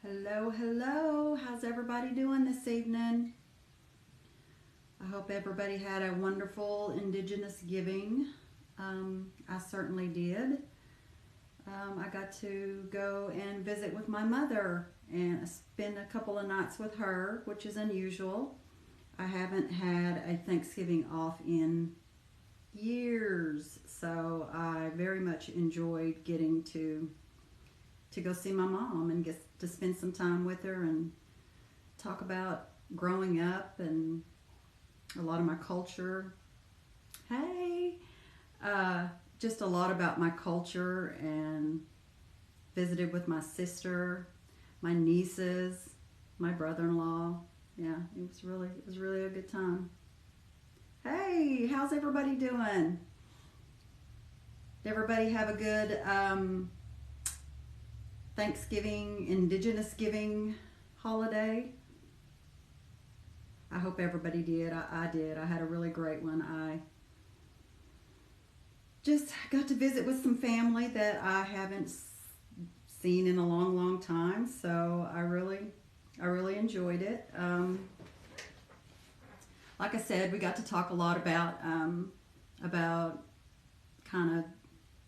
Hello, hello. How's everybody doing this evening? I hope everybody had a wonderful Indigenous giving. I certainly did. I got to go and visit with my mother and spend a couple of nights with her, which is unusual. I haven't had a Thanksgiving off in years, so I very much enjoyed getting to go see my mom and get to spend some time with her and talk about growing up and a lot of my culture. Hey, uh, just a lot about my culture and visited with my sister, my nieces, my brother-in-law. Yeah, it was really a good time. Hey, how's everybody doing? Did everybody have a good Thanksgiving, Indigenous giving holiday? I hope everybody did. I did. I had a really great one. I just got to visit with some family that I haven't seen in a long, long time. So I really enjoyed it. Like I said, we got to talk a lot about kind of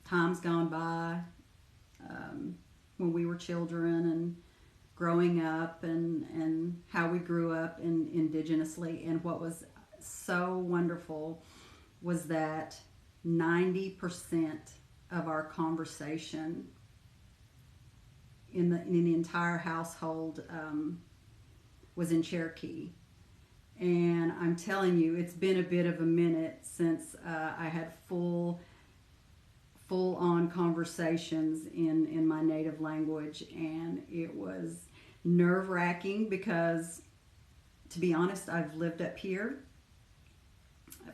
times gone by, um, when we were children and growing up and how we grew up indigenously. And what was so wonderful was that 90% of our conversation in the entire household was in Cherokee. And I'm telling you, it's been a bit of a minute since I had full on conversations in my native language, and it was nerve wracking because, to be honest, I've lived up here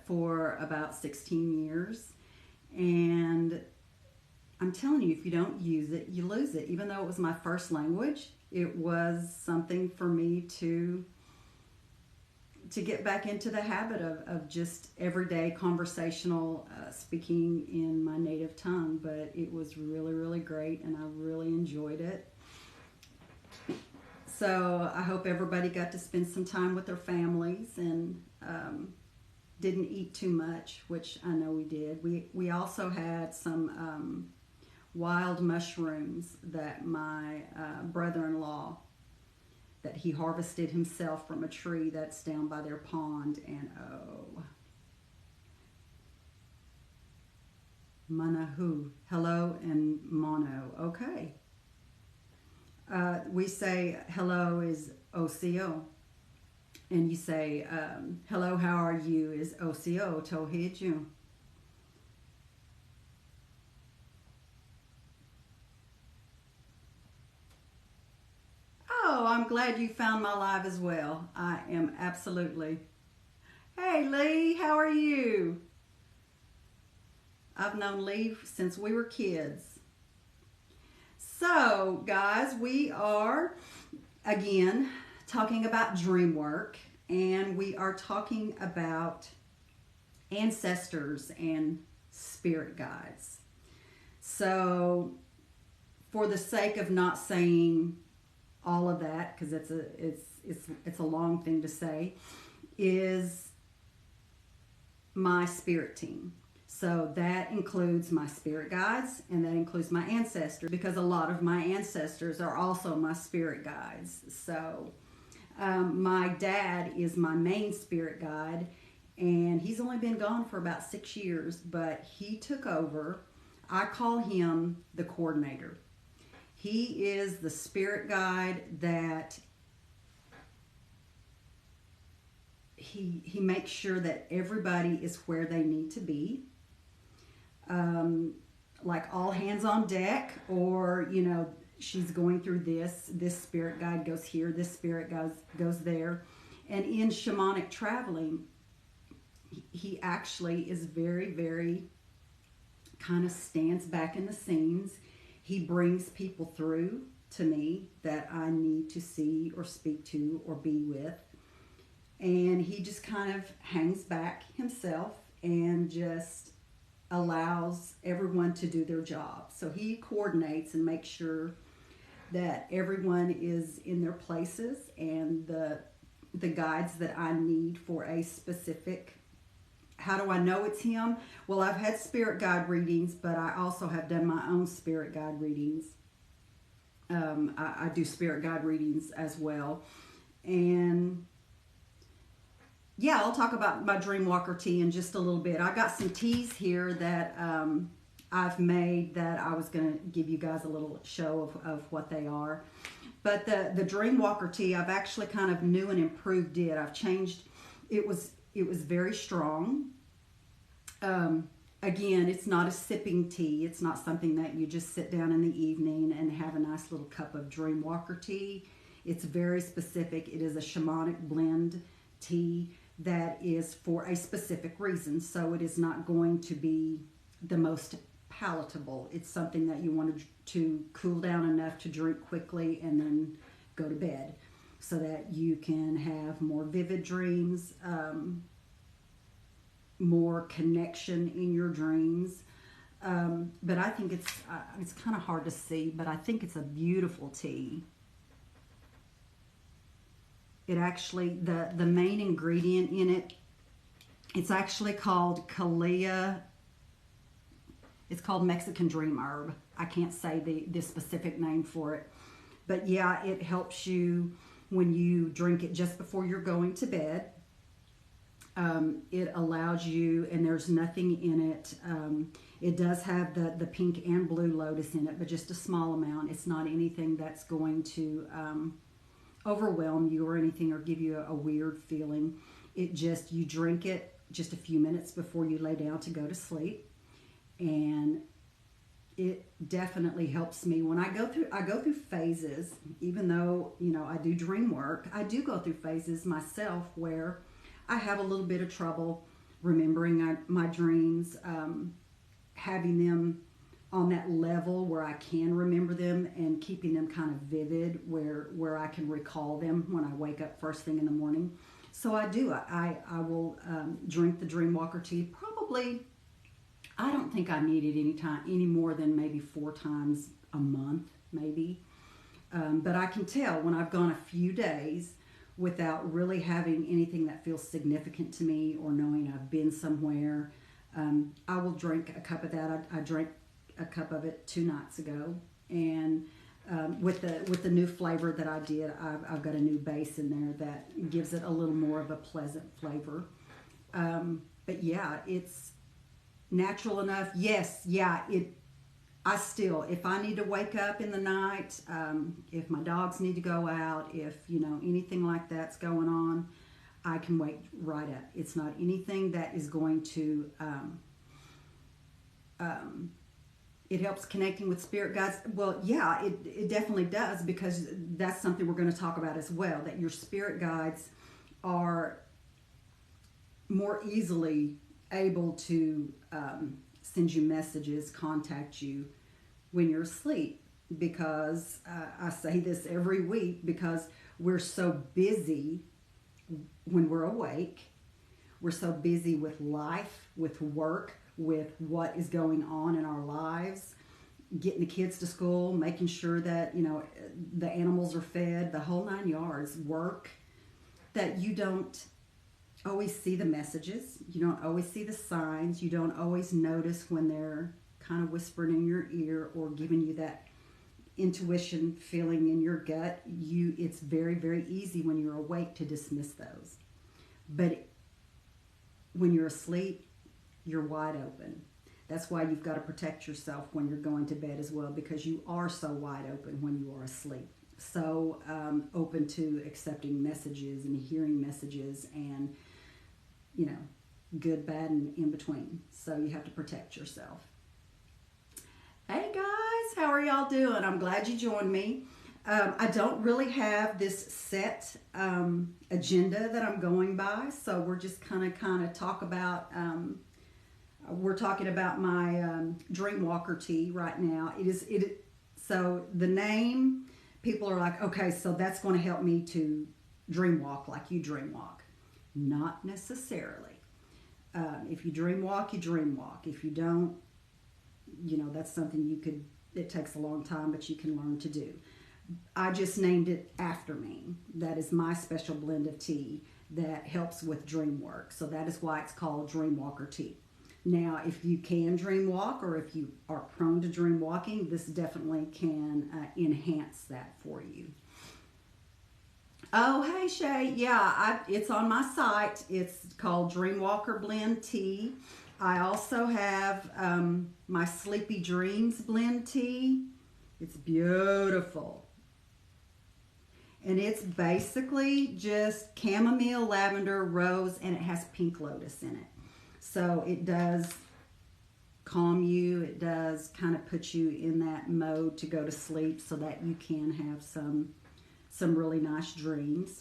for about 16 years, and I'm telling you, if you don't use it, you lose it. Even though it was my first language, it was something for me to get back into the habit of just everyday conversational speaking in my native tongue. But it was really, really great, and I really enjoyed it. So I hope everybody got to spend some time with their families and didn't eat too much, which I know we did. We also had some wild mushrooms that my brother-in-law that he harvested himself from a tree that's down by their pond. And oh, manahu, hello, and mono. Okay. We say hello is oco, and you say hello, how are you is oco, tohiju. Oh, I'm glad you found my live as well. I am absolutely. Hey, Lee, how are you? I've known Lee since we were kids. So, guys, we are again talking about dream work, and we are talking about ancestors and spirit guides. So, for the sake of not saying all of that, because it's a long thing to say, is my spirit team. So that includes my spirit guides and that includes my ancestors, because a lot of my ancestors are also my spirit guides. So my dad is my main spirit guide, and he's only been gone for about 6 years, but he took over. I call him the coordinator. He is the spirit guide that he makes sure that everybody is where they need to be. Um, like all hands on deck, or she's going through this spirit guide goes here, this spirit goes there. And in shamanic traveling, he actually is very, very kind of stands back in the scenes. He brings people through to me that I need to see or speak to or be with. And he just kind of hangs back himself and just allows everyone to do their job. So he coordinates and makes sure that everyone is in their places, and the guides that I need for a specific. How do I know it's him? Well, I've had spirit guide readings, but I also have done my own spirit guide readings. I do spirit guide readings as well. And yeah, I'll talk about my Dreamwalker tea in just a little bit. I got some teas here that I've made that I was going to give you guys a little show of what they are. But the Dreamwalker tea, I've actually kind of new and improved it. I've changed. It was very strong. Again, it's not a sipping tea. It's not something that you just sit down in the evening and have a nice little cup of Dreamwalker tea. It's very specific. It is a shamanic blend tea that is for a specific reason. So it is not going to be the most palatable. It's something that you want to cool down enough to drink quickly and then go to bed so that you can have more vivid dreams, more connection in your dreams. But I think it's kind of hard to see, but I think it's a beautiful tea. It actually, the main ingredient in it, it's actually called Calea. It's called Mexican Dream Herb. I can't say the specific name for it. But yeah, it helps you when you drink it just before you're going to bed. It allows you, and there's nothing in it. It does have the pink and blue lotus in it, but just a small amount. It's not anything that's going to overwhelm you or anything or give you a weird feeling. It just, you drink it just a few minutes before you lay down to go to sleep. And it definitely helps me when I go through phases. Even though, you know, I do dream work, I do go through phases myself where I have a little bit of trouble remembering my dreams, having them on that level where I can remember them and keeping them kind of vivid where I can recall them when I wake up first thing in the morning. So I do. I will drink the Dreamwalker tea probably. I don't think I need it any more than maybe 4 times a month, maybe. But I can tell when I've gone a few days without really having anything that feels significant to me or knowing I've been somewhere, I will drink a cup of that. I drank a cup of it 2 nights ago, and with the new flavor that I did, I've got a new base in there that gives it a little more of a pleasant flavor. But yeah, it's natural enough. Yes, yeah, I still, if I need to wake up in the night, if my dogs need to go out, if, you know, anything like that's going on, I can wake right up. It's not anything that is going to, it helps connecting with spirit guides. Well, yeah, it definitely does, because that's something we're going to talk about as well, that your spirit guides are more easily able to send you messages, contact you when you're asleep, because I say this every week, because we're so busy when we're awake. We're so busy with life, with work, with what is going on in our lives, getting the kids to school, making sure that, you know, the animals are fed, the whole 9 yards, work, that you don't always see the messages. You don't always see the signs. You don't always notice when they're kind of whispering in your ear or giving you that intuition feeling in your gut. It's very, very easy when you're awake to dismiss those. But when you're asleep, you're wide open. That's why you've got to protect yourself when you're going to bed as well, because you are so wide open when you are asleep. So open to accepting messages and hearing messages and, you know, good, bad, and in between. So you have to protect yourself. Hey guys, how are y'all doing? I'm glad you joined me. I don't really have this set agenda that I'm going by, so we're just kind of talk about. We're talking about my Dreamwalker tea right now. So the name, people are like, okay, so that's going to help me to dreamwalk like you dreamwalk. Not necessarily. If you dreamwalk, you dreamwalk. If you don't, you know, that's something it takes a long time, but you can learn to do. I just named it after me. That is my special blend of tea that helps with dream work. So that is why it's called Dreamwalker tea. Now, if you can dream walk or if you are prone to dream walking, this definitely can enhance that for you. Oh, hey Shay. Yeah, it's on my site. It's called Dreamwalker Blend Tea. I also have my Sleepy Dreams Blend Tea. It's beautiful. And it's basically just chamomile, lavender, rose, and it has pink lotus in it. So it does calm you. It does kind of put you in that mode to go to sleep so that you can have some really nice dreams.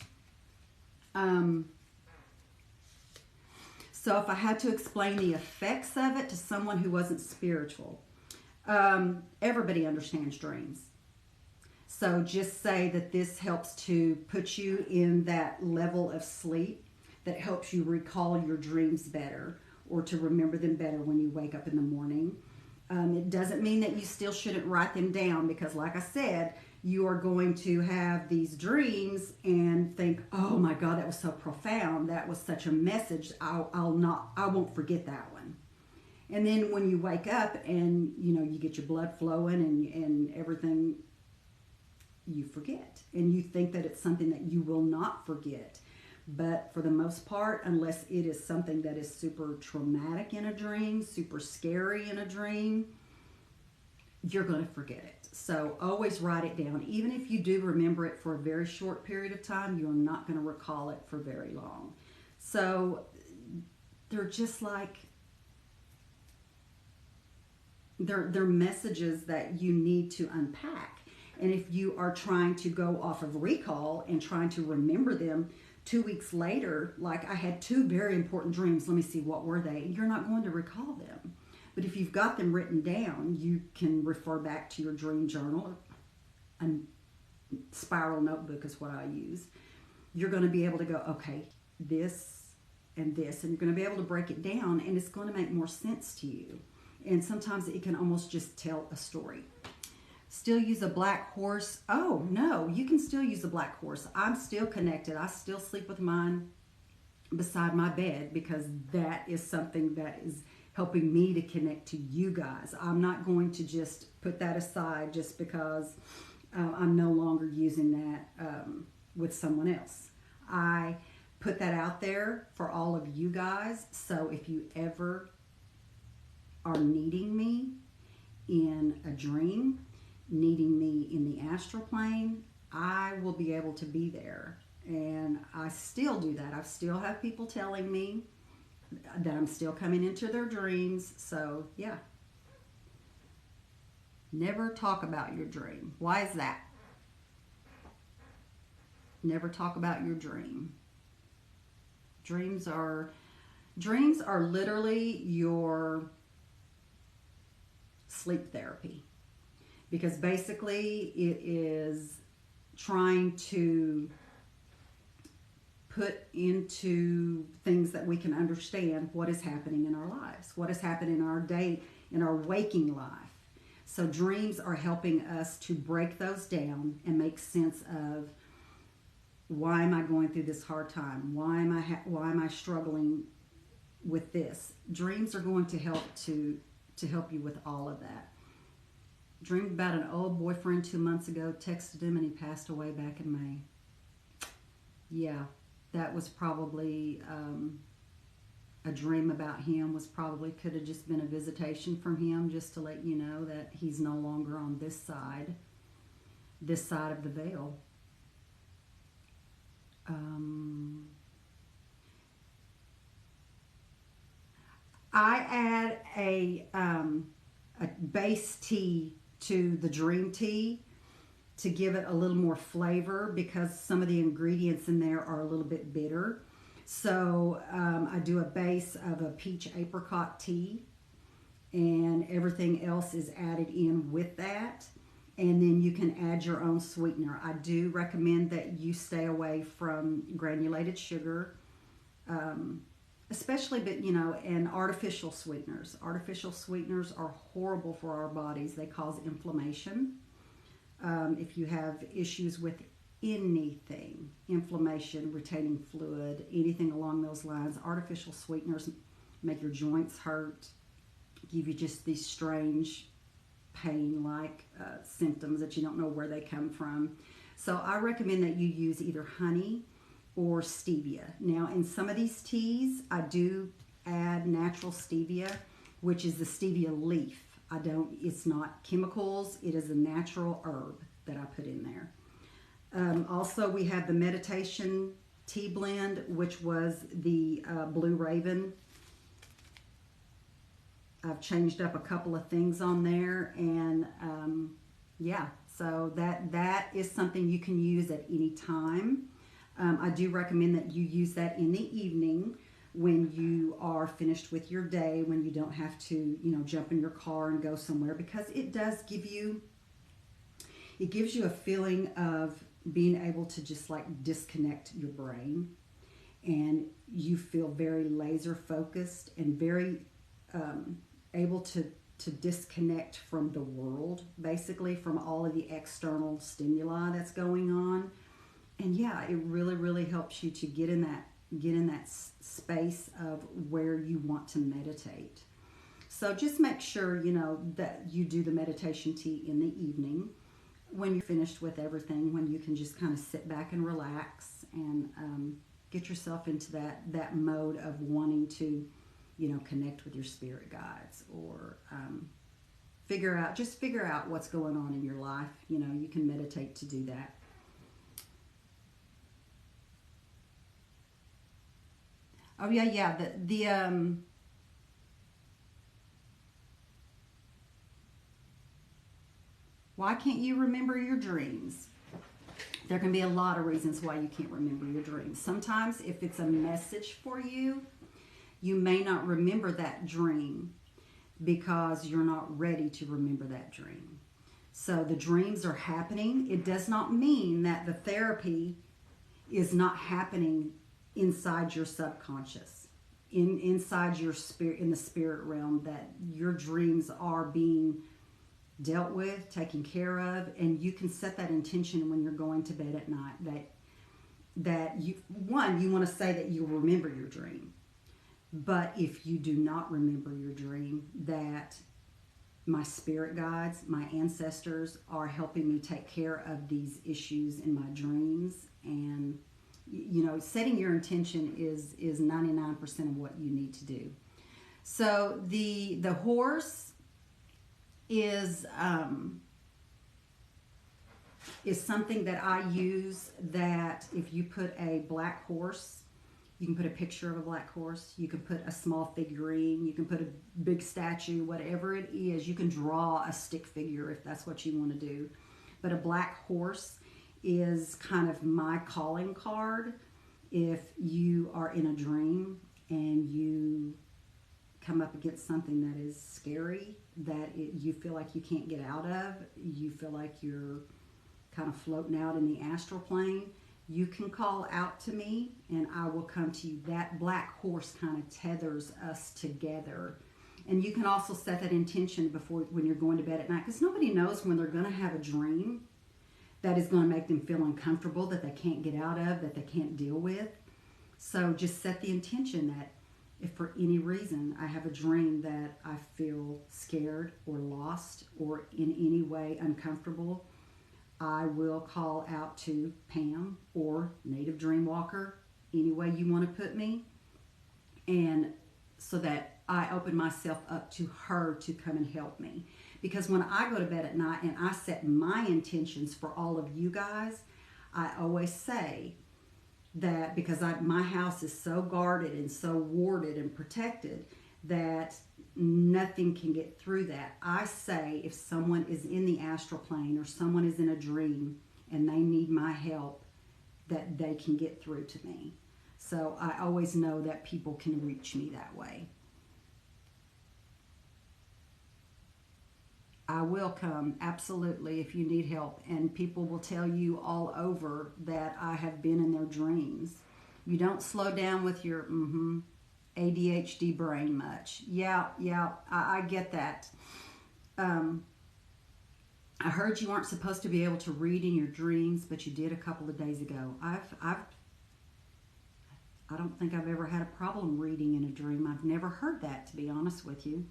So if I had to explain the effects of it to someone who wasn't spiritual, everybody understands dreams. So just say that this helps to put you in that level of sleep that helps you recall your dreams better or to remember them better when you wake up in the morning. It doesn't mean that you still shouldn't write them down because, like I said, you are going to have these dreams and think, oh my God, that was so profound. That was such a message. I won't forget that one. And then when you wake up and, you get your blood flowing and everything, you forget. And you think that it's something that you will not forget. But for the most part, unless it is something that is super traumatic in a dream, super scary in a dream, you're going to forget it. So always write it down. Even if you do remember it for a very short period of time, you're not going to recall it for very long. So they're just like, they're messages that you need to unpack. And if you are trying to go off of recall and trying to remember them 2 weeks later, like I had 2 very important dreams, let me see, what were they? You're not going to recall them. But if you've got them written down, you can refer back to your dream journal. A spiral notebook is what I use. You're going to be able to go, okay, this and this, and you're going to be able to break it down, and it's going to make more sense to you. And sometimes it can almost just tell a story. Still use a black horse? Oh, no, you can still use a black horse. I'm still connected. I still sleep with mine beside my bed because that is something that is helping me to connect to you guys. I'm not going to just put that aside just because I'm no longer using that with someone else. I put that out there for all of you guys. So if you ever are needing me in a dream, needing me in the astral plane, I will be able to be there. And I still do that. I still have people telling me that I'm still coming into their dreams. So yeah, never talk about your dream. Why is that? Never talk about your dream. Dreams are literally your sleep therapy, because basically it is trying to put into things that we can understand what is happening in our lives, what is happening in our day, in our waking life. So dreams are helping us to break those down and make sense of, why am I going through this hard time? Why am I struggling with this? Dreams are going to help help you with all of that. Dreamed about an old boyfriend 2 months ago, texted him, and he passed away back in May. Yeah, that was probably a dream about him. Could have just been a visitation from him, just to let you know that he's no longer on this side of the veil. I add a base tea to the dream tea to give it a little more flavor, because some of the ingredients in there are a little bit bitter. So I do a base of a peach apricot tea, and everything else is added in with that. And then you can add your own sweetener. I do recommend that you stay away from granulated sugar, especially, but and artificial sweeteners. Artificial sweeteners are horrible for our bodies. They cause inflammation. If you have issues with anything, inflammation, retaining fluid, anything along those lines, artificial sweeteners make your joints hurt, give you just these strange pain-like symptoms that you don't know where they come from. So I recommend that you use either honey or stevia. Now, in some of these teas, I do add natural stevia, which is the stevia leaf. It's not chemicals, it is a natural herb that I put in there. Also, we have the meditation tea blend, which was the Blue Raven. I've changed up a couple of things on there, and yeah, so that is something you can use at any time. I do recommend that you use that in the evening when you are finished with your day, when you don't have to, jump in your car and go somewhere, because it gives you a feeling of being able to just like disconnect your brain, and you feel very laser focused and very able to disconnect from the world, basically from all of the external stimuli that's going on. And yeah, it really, really helps you to get in that space of where you want to meditate. So just make sure, that you do the meditation tea in the evening when you're finished with everything, when you can just kind of sit back and relax and get yourself into that mode of wanting to, connect with your spirit guides, or figure out what's going on in your life. You can meditate to do that. Oh yeah. Why can't you remember your dreams? There can be a lot of reasons why you can't remember your dreams. Sometimes if it's a message for you, you may not remember that dream because you're not ready to remember that dream. So the dreams are happening. It does not mean that the therapy is not happening inside your subconscious, inside your spirit, in the spirit realm, that your dreams are being dealt with, taken care of, and you can set that intention when you're going to bed at night that you want to say that you remember your dream. But if you do not remember your dream, that my spirit guides, my ancestors are helping me take care of these issues in my dreams. And setting your intention is 99% of what you need to do. So the horse is something that I use, that if you put a black horse, you can put a picture of a black horse, you can put a small figurine, you can put a big statue, whatever it is. You can draw a stick figure if that's what you want to do. But a black horse is kind of my calling card. If you are in a dream and you come up against something that is scary, you feel like you can't get out of, you feel like you're kind of floating out in the astral plane, you can call out to me and I will come to you. That black horse kind of tethers us together. And you can also set that intention when you're going to bed at night, because nobody knows when they're going to have a dream that is going to make them feel uncomfortable, that they can't get out of, that they can't deal with. So just set the intention that if for any reason I have a dream that I feel scared or lost or in any way uncomfortable, I will call out to Pam or Native Dreamwalker, any way you want to put me, and so that I open myself up to her to come and help me. Because when I go to bed at night and I set my intentions for all of you guys, I always say that because my house is so guarded and so warded and protected that nothing can get through that. I say if someone is in the astral plane or someone is in a dream and they need my help, that they can get through to me. So I always know that people can reach me that way. I will come, absolutely, if you need help. And people will tell you all over that I have been in their dreams. You don't slow down with your ADHD brain much. Yeah, I get that. I heard you aren't supposed to be able to read in your dreams, but you did a couple of days ago. I don't think I've ever had a problem reading in a dream. I've never heard that, to be honest with you.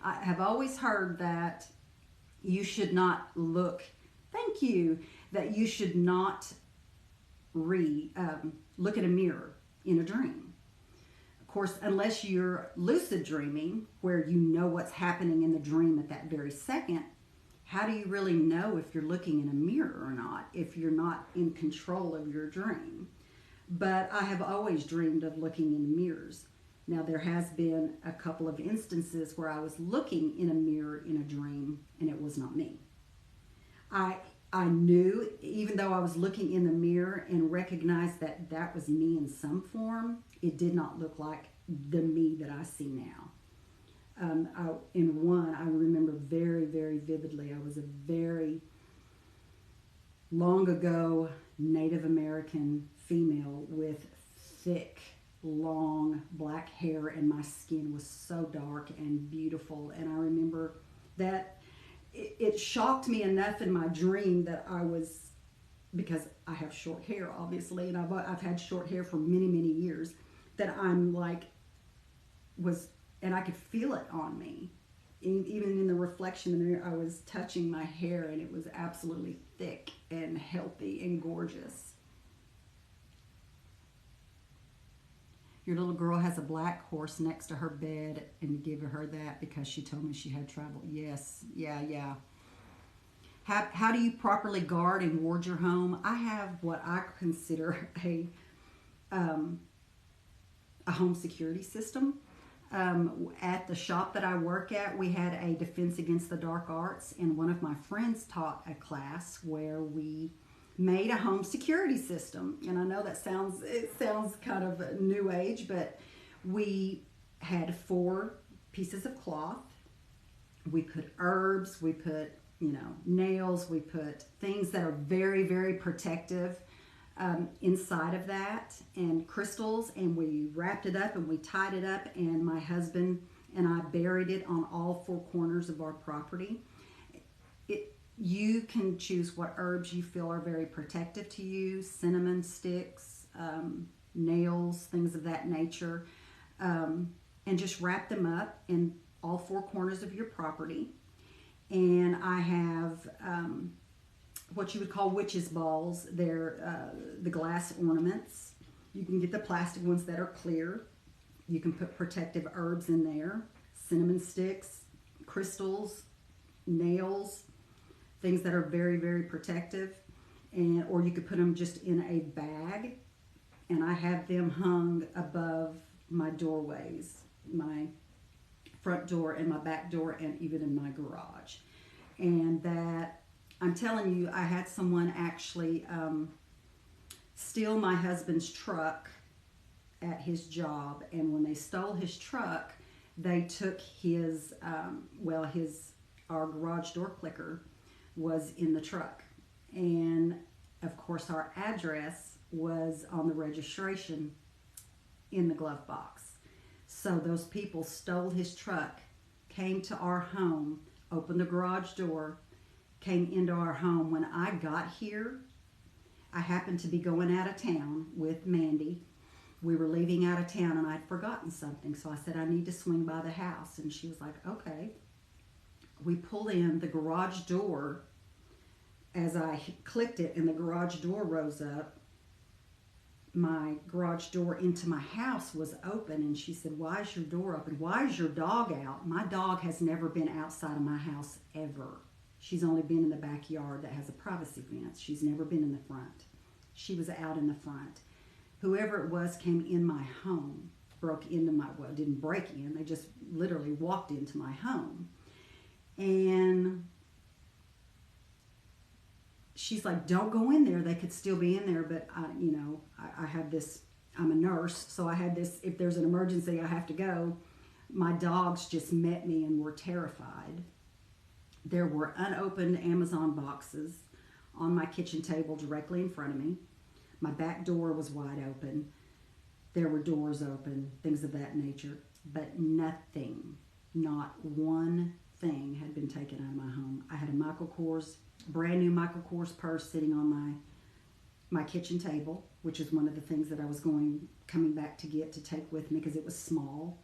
I have always heard that you should not look, thank you, that you should not look at a mirror in a dream. Of course, unless you're lucid dreaming, where you know what's happening in the dream at that very second, how do you really know if you're looking in a mirror or not, if you're not in control of your dream? But I have always dreamed of looking in mirrors. Now, there has been a couple of instances where I was looking in a mirror in a dream and it was not me. I knew, even though I was looking in the mirror and recognized that that was me in some form, it did not look like the me that I see now. In one, I remember very, very vividly, I was a very long ago Native American female with thick, long black hair, and my skin was so dark and beautiful. And I remember that it shocked me enough in my dream that I was, because I have short hair obviously, and I've had short hair for many, many years, that I'm like, and I could feel it on me. Even in the reflection in the mirror, I was touching my hair and it was absolutely thick and healthy and gorgeous. Your little girl has a black horse next to her bed, and you give her that because she told me she had trouble. Yes, yeah. How do you properly guard and ward your home? I have what I consider a home security system. At the shop that I work at, we had a defense against the dark arts, and one of my friends taught a class where we made a home security system. And I know that sounds kind of new age, but we had 4 pieces of cloth. We put herbs, we put, nails, we put things that are very, very protective inside of that, and crystals, and we wrapped it up and we tied it up, and my husband and I buried it on all 4 corners of our property. You can choose what herbs you feel are very protective to you, cinnamon sticks, nails, things of that nature, and just wrap them up in all 4 corners of your property. And I have what you would call witch's balls. They're the glass ornaments. You can get the plastic ones that are clear. You can put protective herbs in there, cinnamon sticks, crystals, nails, things that are very, very protective. Or you could put them just in a bag. And I have them hung above my doorways, my front door and my back door, and even in my garage. And that, I'm telling you, I had someone actually steal my husband's truck at his job. And when they stole his truck, they took his, our garage door clicker was in the truck. And of course our address was on the registration in the glove box. So those people stole his truck, came to our home, opened the garage door, came into our home. When I got here, I happened to be going out of town with Mandy. We were leaving out of town and I'd forgotten something. So I said, I need to swing by the house. And she was like, okay. We pulled in the garage door. As I clicked it and the garage door rose up, my garage door into my house was open, and she said, why is your door open? Why is your dog out? My dog has never been outside of my house ever. She's only been in the backyard that has a privacy fence. She's never been in the front. She was out in the front. Whoever it was came in my home, broke into my, well, didn't break in, they just literally walked into my home. And she's like, don't go in there. They could still be in there. But I have this, I'm a nurse. So I had this, if there's an emergency, I have to go. My dogs just met me and were terrified. There were unopened Amazon boxes on my kitchen table directly in front of me. My back door was wide open. There were doors open, things of that nature. But nothing, not one thing had been taken out of my home. I had a Michael Kors brand new Michael Kors purse sitting on my kitchen table, which is one of the things that I was coming back to get to take with me because it was small.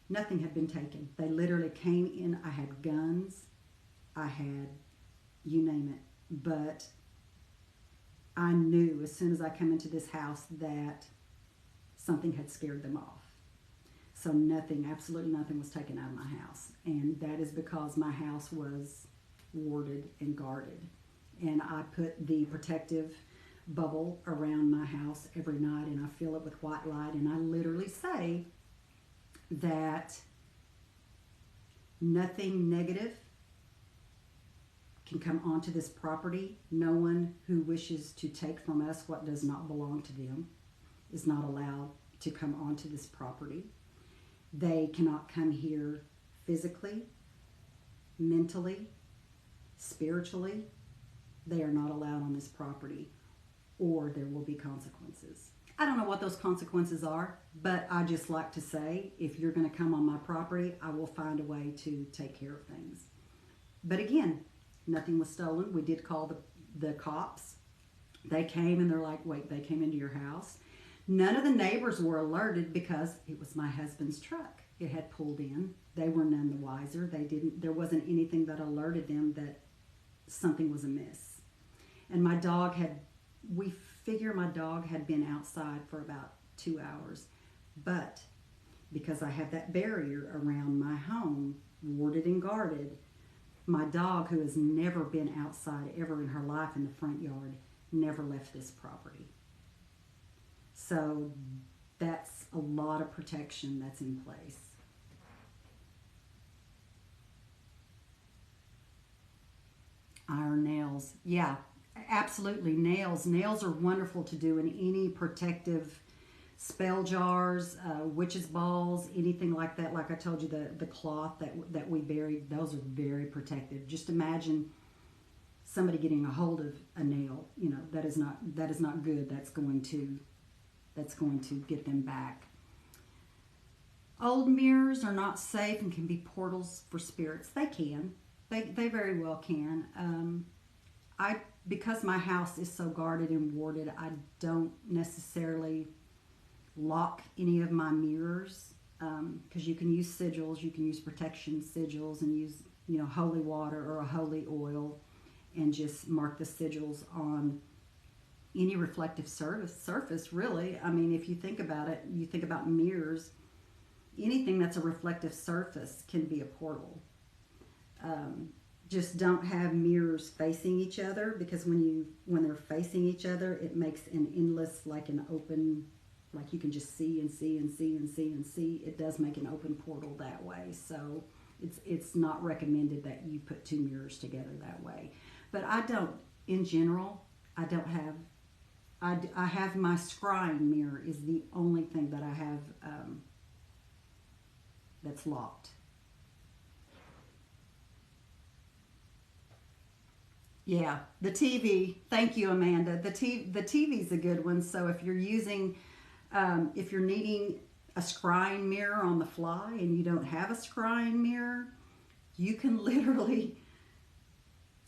Nothing had been taken. They literally came in. I had guns. I had, you name it. But I knew as soon as I come into this house that something had scared them off. So nothing, absolutely nothing was taken out of my house. And that is because my house was warded and guarded. And I put the protective bubble around my house every night, and I fill it with white light, and I literally say that nothing negative can come onto this property. No one who wishes to take from us what does not belong to them is not allowed to come onto this property. They cannot come here physically, mentally, spiritually. They are not allowed on this property, or there will be consequences. I don't know what those consequences are, but I just like to say, if you're going to come on my property, I will find a way to take care of things. But again, nothing was stolen. We did call the cops. They came and they're like, wait, they came into your house? None of the neighbors were alerted because it was my husband's truck. It had pulled in. They were none the wiser. There wasn't anything that alerted them that something was amiss. And we figure my dog had been outside for about 2 hours. But because I have that barrier around my home, warded and guarded, my dog, who has never been outside ever in her life in the front yard, never left this property. So that's a lot of protection that's in place. Iron nails. Yeah, absolutely. Nails. Nails are wonderful to do in any protective spell jars, witches' balls, anything like that. Like I told you, the cloth that we buried, those are very protective. Just imagine somebody getting a hold of a nail. That is not good. That's going to get them back. Old mirrors are not safe and can be portals for spirits. They can. They very well can. Because my house is so guarded and warded, I don't necessarily lock any of my mirrors, because you can use sigils, you can use protection sigils, and use holy water or a holy oil, and just mark the sigils on any reflective surface. Really, I mean, if you think about it, you think about mirrors. Anything that's a reflective surface can be a portal. Just don't have mirrors facing each other, because when they're facing each other, it makes an endless, like an open, like you can just see and see and see and see and see. It does make an open portal that way. So it's not recommended that you put two mirrors together that way. But I don't, in general, I don't have, I have my scrying mirror is the only thing that I have that's locked. Yeah, the TV. Thank you, Amanda. The TV's a good one. So if you're if you're needing a scrying mirror on the fly and you don't have a scrying mirror, you can literally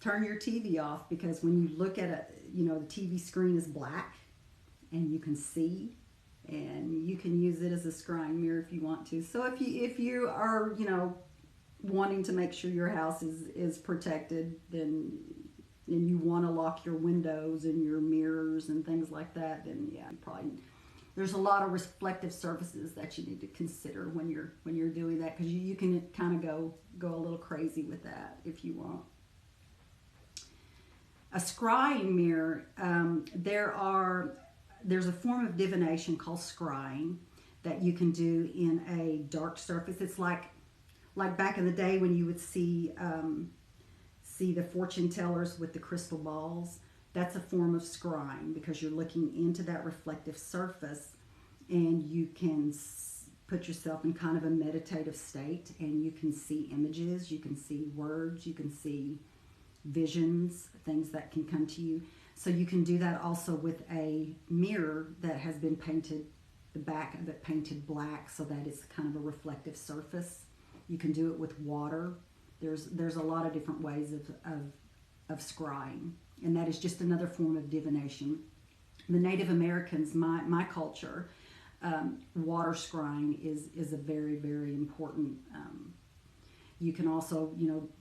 turn your TV off, because when you look at it, the TV screen is black and you can see, and you can use it as a scrying mirror if you want to. So if you are, wanting to make sure your house is protected, then, and you want to lock your windows and your mirrors and things like that, then yeah, there's a lot of reflective surfaces that you need to consider when you're doing that, because you can kind of go a little crazy with that if you want. A scrying mirror, there's a form of divination called scrying that you can do in a dark surface. It's like back in the day when you would see the fortune tellers with the crystal balls. That's a form of scrying, because you're looking into that reflective surface, and you can put yourself in kind of a meditative state, and you can see images, you can see words, you can see visions, things that can come to you. So you can do that also with a mirror that has been painted, the back of it painted black, so that it's kind of a reflective surface. You can do it with water. There's a lot of different ways of scrying, and that is just another form of divination. The Native Americans, my culture, water scrying is a very, very important. You can also,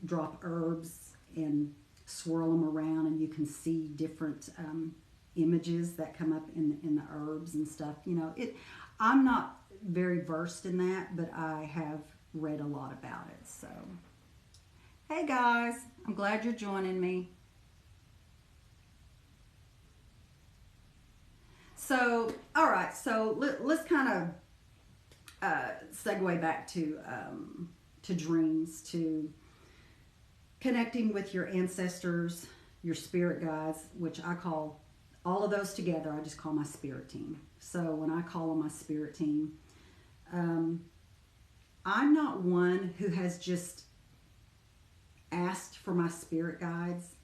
drop herbs and swirl them around, and you can see different images that come up in the herbs and stuff. I'm not very versed in that, but I have read a lot about it. So, hey guys, I'm glad you're joining me. So, all right, so let's kind of segue back to dreams, to connecting with your ancestors, your spirit guides, which I call all of those together. I just call my spirit team. So when I call on my spirit team, I'm not one who has just asked for my spirit guides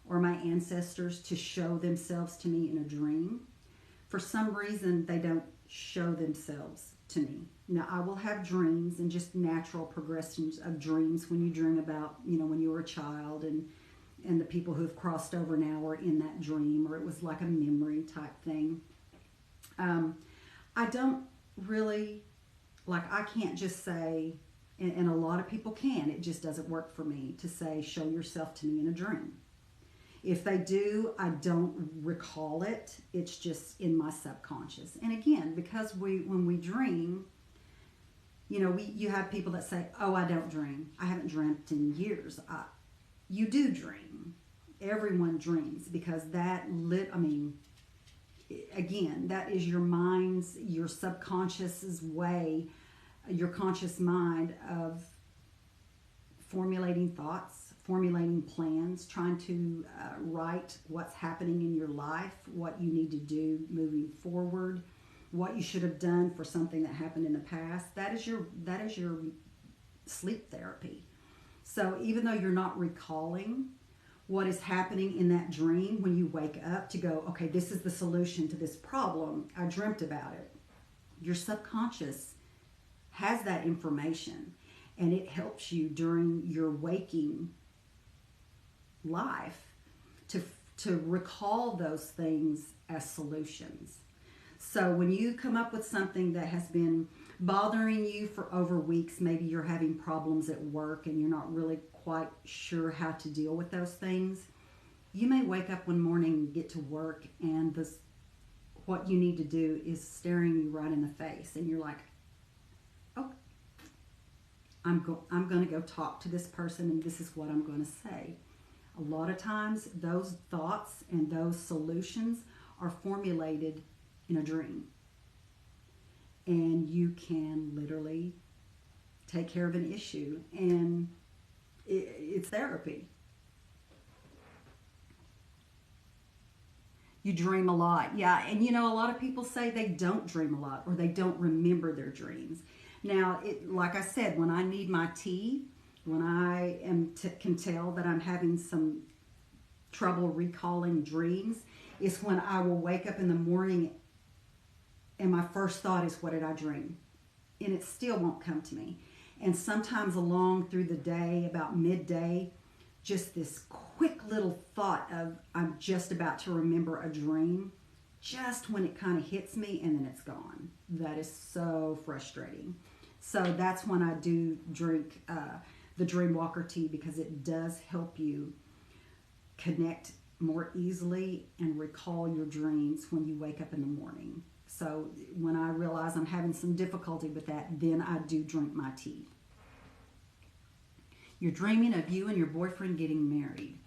or my ancestors to show themselves to me in a dream. For some reason, they don't show themselves to me. Now, I will have dreams and just natural progressions of dreams when you dream about, when you were a child and the people who have crossed over now are in that dream, or it was like a memory type thing. I don't really, I can't just say, and a lot of people can, it just doesn't work for me to say, show yourself to me in a dream. If they do, I don't recall it. It's just in my subconscious. And again, because when we dream, you have people that say, oh, I don't dream. I haven't dreamt in years. You do dream. Everyone dreams, because again, that is your mind's, your subconscious's way, your conscious mind of formulating thoughts, formulating plans, trying to write what's happening in your life, what you need to do moving forward, what you should have done for something that happened in the past. That is your sleep therapy. So even though you're not recalling what is happening in that dream, when you wake up to go, okay, this is the solution to this problem, I dreamt about it. Your subconscious has that information, and it helps you during your waking life to recall those things as solutions. So when you come up with something that has been bothering you for over weeks, maybe you're having problems at work and you're not really quite sure how to deal with those things, you may wake up one morning and get to work, and what you need to do is staring you right in the face, and you're like, oh, I'm going to go talk to this person, and this is what I'm going to say. A lot of times those thoughts and those solutions are formulated in a dream. And you can literally take care of an issue, and it's therapy. You dream a lot. Yeah, and a lot of people say they don't dream a lot, or they don't remember their dreams. Now, like I said, when I need my tea, when I can tell that I'm having some trouble recalling dreams, is when I will wake up in the morning and my first thought is, what did I dream? And it still won't come to me. And sometimes along through the day, about midday, just this quick little thought of, I'm just about to remember a dream, just when it kind of hits me, and then it's gone. That is so frustrating. So that's when I do drink the Dreamwalker tea, because it does help you connect more easily and recall your dreams when you wake up in the morning. So when I realize I'm having some difficulty with that, then I do drink my tea. You're dreaming of you and your boyfriend getting married.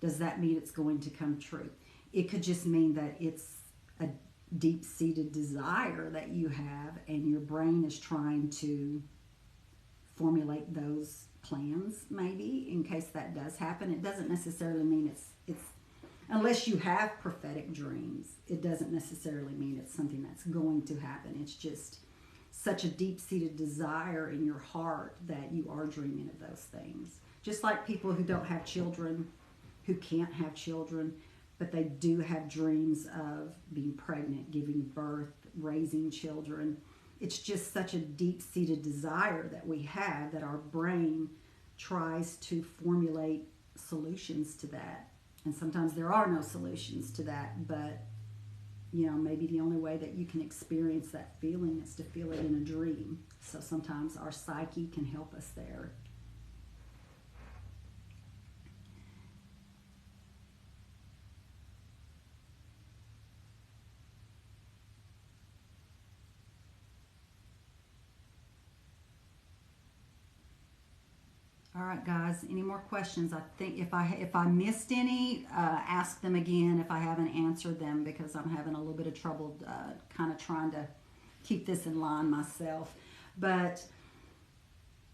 Does that mean it's going to come true? It could just mean that it's a deep-seated desire that you have, and your brain is trying to formulate those plans, maybe, in case that does happen. It doesn't necessarily mean it's unless you have prophetic dreams, it doesn't necessarily mean it's something that's going to happen. It's just such a deep-seated desire in your heart that you are dreaming of those things. Just like people who don't have children, who can't have children, but they do have dreams of being pregnant, giving birth, raising children. It's just such a deep-seated desire that we have, that our brain tries to formulate solutions to that. And sometimes there are no solutions to that, but maybe the only way that you can experience that feeling is to feel it in a dream. So sometimes our psyche can help us there. All right, guys. Any more questions? I think if I missed any, ask them again if I haven't answered them, because I'm having a little bit of trouble kind of trying to keep this in line myself. But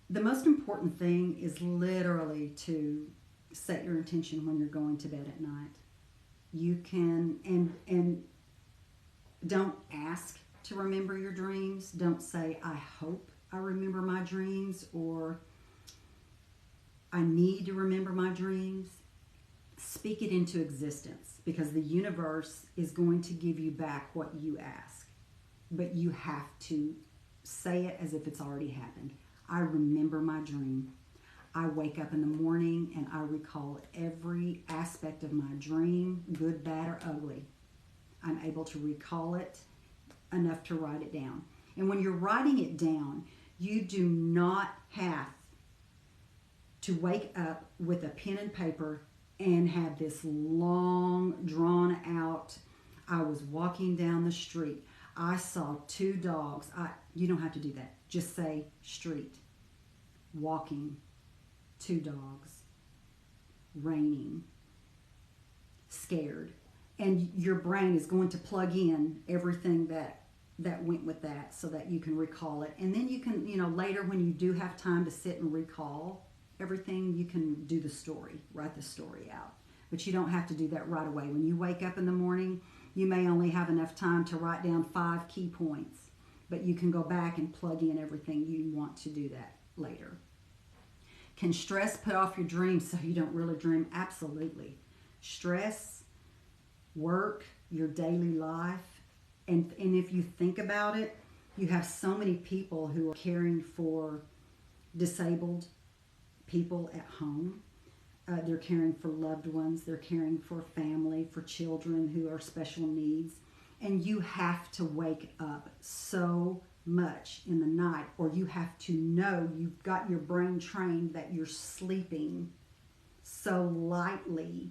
the most important thing is literally to set your intention when you're going to bed at night. You can and don't ask to remember your dreams. Don't say, I hope I remember my dreams, or I need to remember my dreams. Speak it into existence, because the universe is going to give you back what you ask. But you have to say it as if it's already happened. I remember my dream. I wake up in the morning and I recall every aspect of my dream, good, bad, or ugly. I'm able to recall it enough to write it down. And when you're writing it down, you do not have to wake up with a pen and paper and have this long, drawn out, I was walking down the street, I saw 2 dogs. You don't have to do that. Just say street, walking, 2 dogs, raining, scared. And your brain is going to plug in everything that went with that, so that you can recall it. And then you can, later when you do have time to sit and recall everything, you can do the story, write the story out. But you don't have to do that right away. When you wake up in the morning, you may only have enough time to write down 5 key points, but you can go back and plug in everything you want to do that later. Can stress put off your dreams so you don't really dream? Absolutely. Stress, work, your daily life, and if you think about it, you have so many people who are caring for disabled people at home. They're caring for loved ones. They're caring for family, for children who are special needs. And you have to wake up so much in the night, or you have to know you've got your brain trained that you're sleeping so lightly,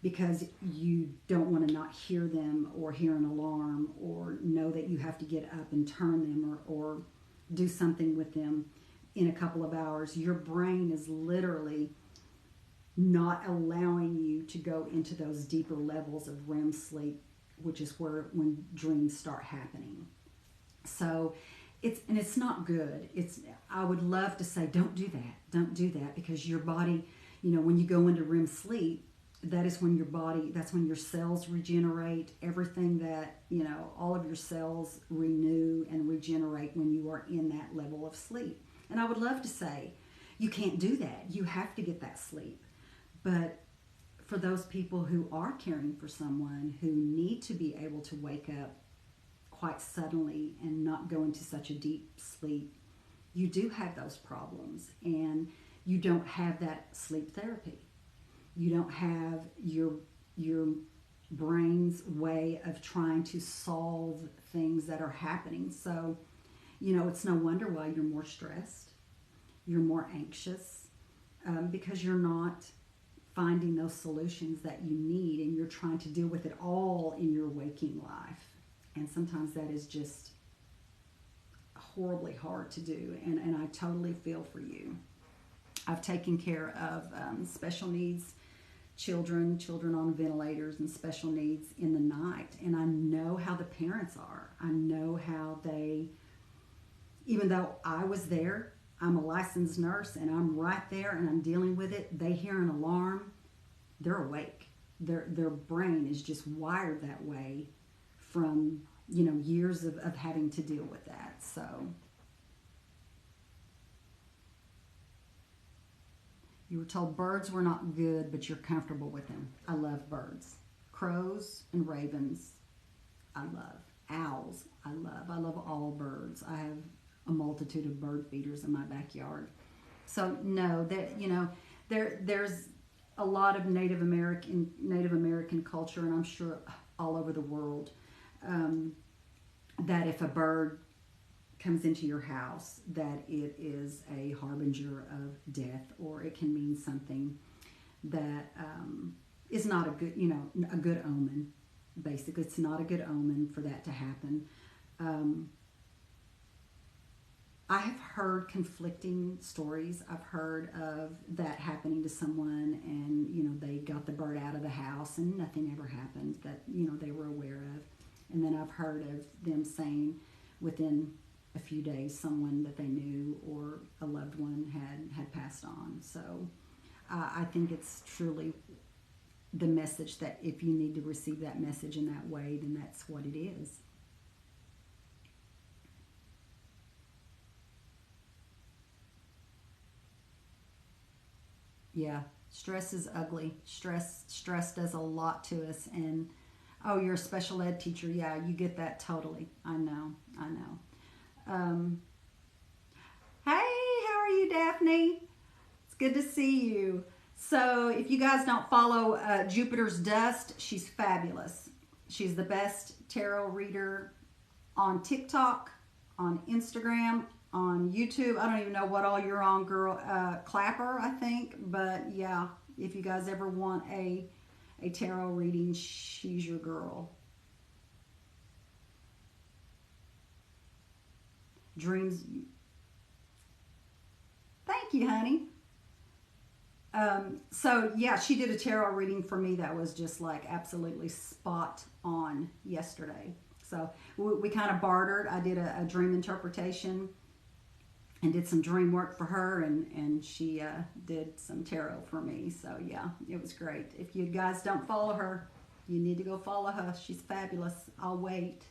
because you don't want to not hear them, or hear an alarm, or know that you have to get up and turn them, or do something with them in a couple of hours. Your brain is literally not allowing you to go into those deeper levels of REM sleep, which is when dreams start happening. So it's not good. I would love to say, don't do that, because your body, when you go into REM sleep, that's when your cells regenerate. Everything that, all of your cells renew and regenerate when you are in that level of sleep. And I would love to say, you can't do that. You have to get that sleep. But for those people who are caring for someone who need to be able to wake up quite suddenly and not go into such a deep sleep, you do have those problems, and you don't have that sleep therapy. You don't have your brain's way of trying to solve things that are happening. So, it's no wonder why you're more stressed, you're more anxious, because you're not finding those solutions that you need, and you're trying to deal with it all in your waking life. And sometimes that is just horribly hard to do, and I totally feel for you. I've taken care of special needs children on ventilators and special needs in the night, and I know how the parents are. I know how they, even though I was there, I'm a licensed nurse and I'm right there and I'm dealing with it. They hear an alarm, they're awake. Their brain is just wired that way from years of having to deal with that. So you were told birds were not good, but you're comfortable with them. I love birds. Crows and ravens, I love. Owls, I love. I love all birds. I have a multitude of bird feeders in my backyard. So no, that there's a lot of Native American culture, and I'm sure all over the world, that if a bird comes into your house, that it is a harbinger of death, or it can mean something that is not a good, a good omen. Basically, it's not a good omen for that to happen. I have heard conflicting stories. I've heard of that happening to someone, and they got the bird out of the house and nothing ever happened that they were aware of. And then I've heard of them saying within a few days someone that they knew or a loved one had passed on. So I think it's truly the message that if you need to receive that message in that way, then that's what it is. Yeah, stress is ugly. Stress does a lot to us. And oh, you're a special ed teacher. Yeah, you get that totally. I know. I know. Um, hey, how are you, Daphne? It's good to see you. So, if you guys don't follow Jupiter's Dust, she's fabulous. She's the best tarot reader on TikTok, on Instagram, on YouTube. I don't even know what all you're on, girl. Clapper, I think. But yeah, if you guys ever want a tarot reading, she's your girl. Dreams. Thank you, honey. So yeah, she did a tarot reading for me that was just like absolutely spot on yesterday. So we kind of bartered. I did a dream interpretation and did some dream work for her, and she did some tarot for me. So yeah, it was great. If you guys don't follow her, you need to go follow her. She's fabulous. I'll wait.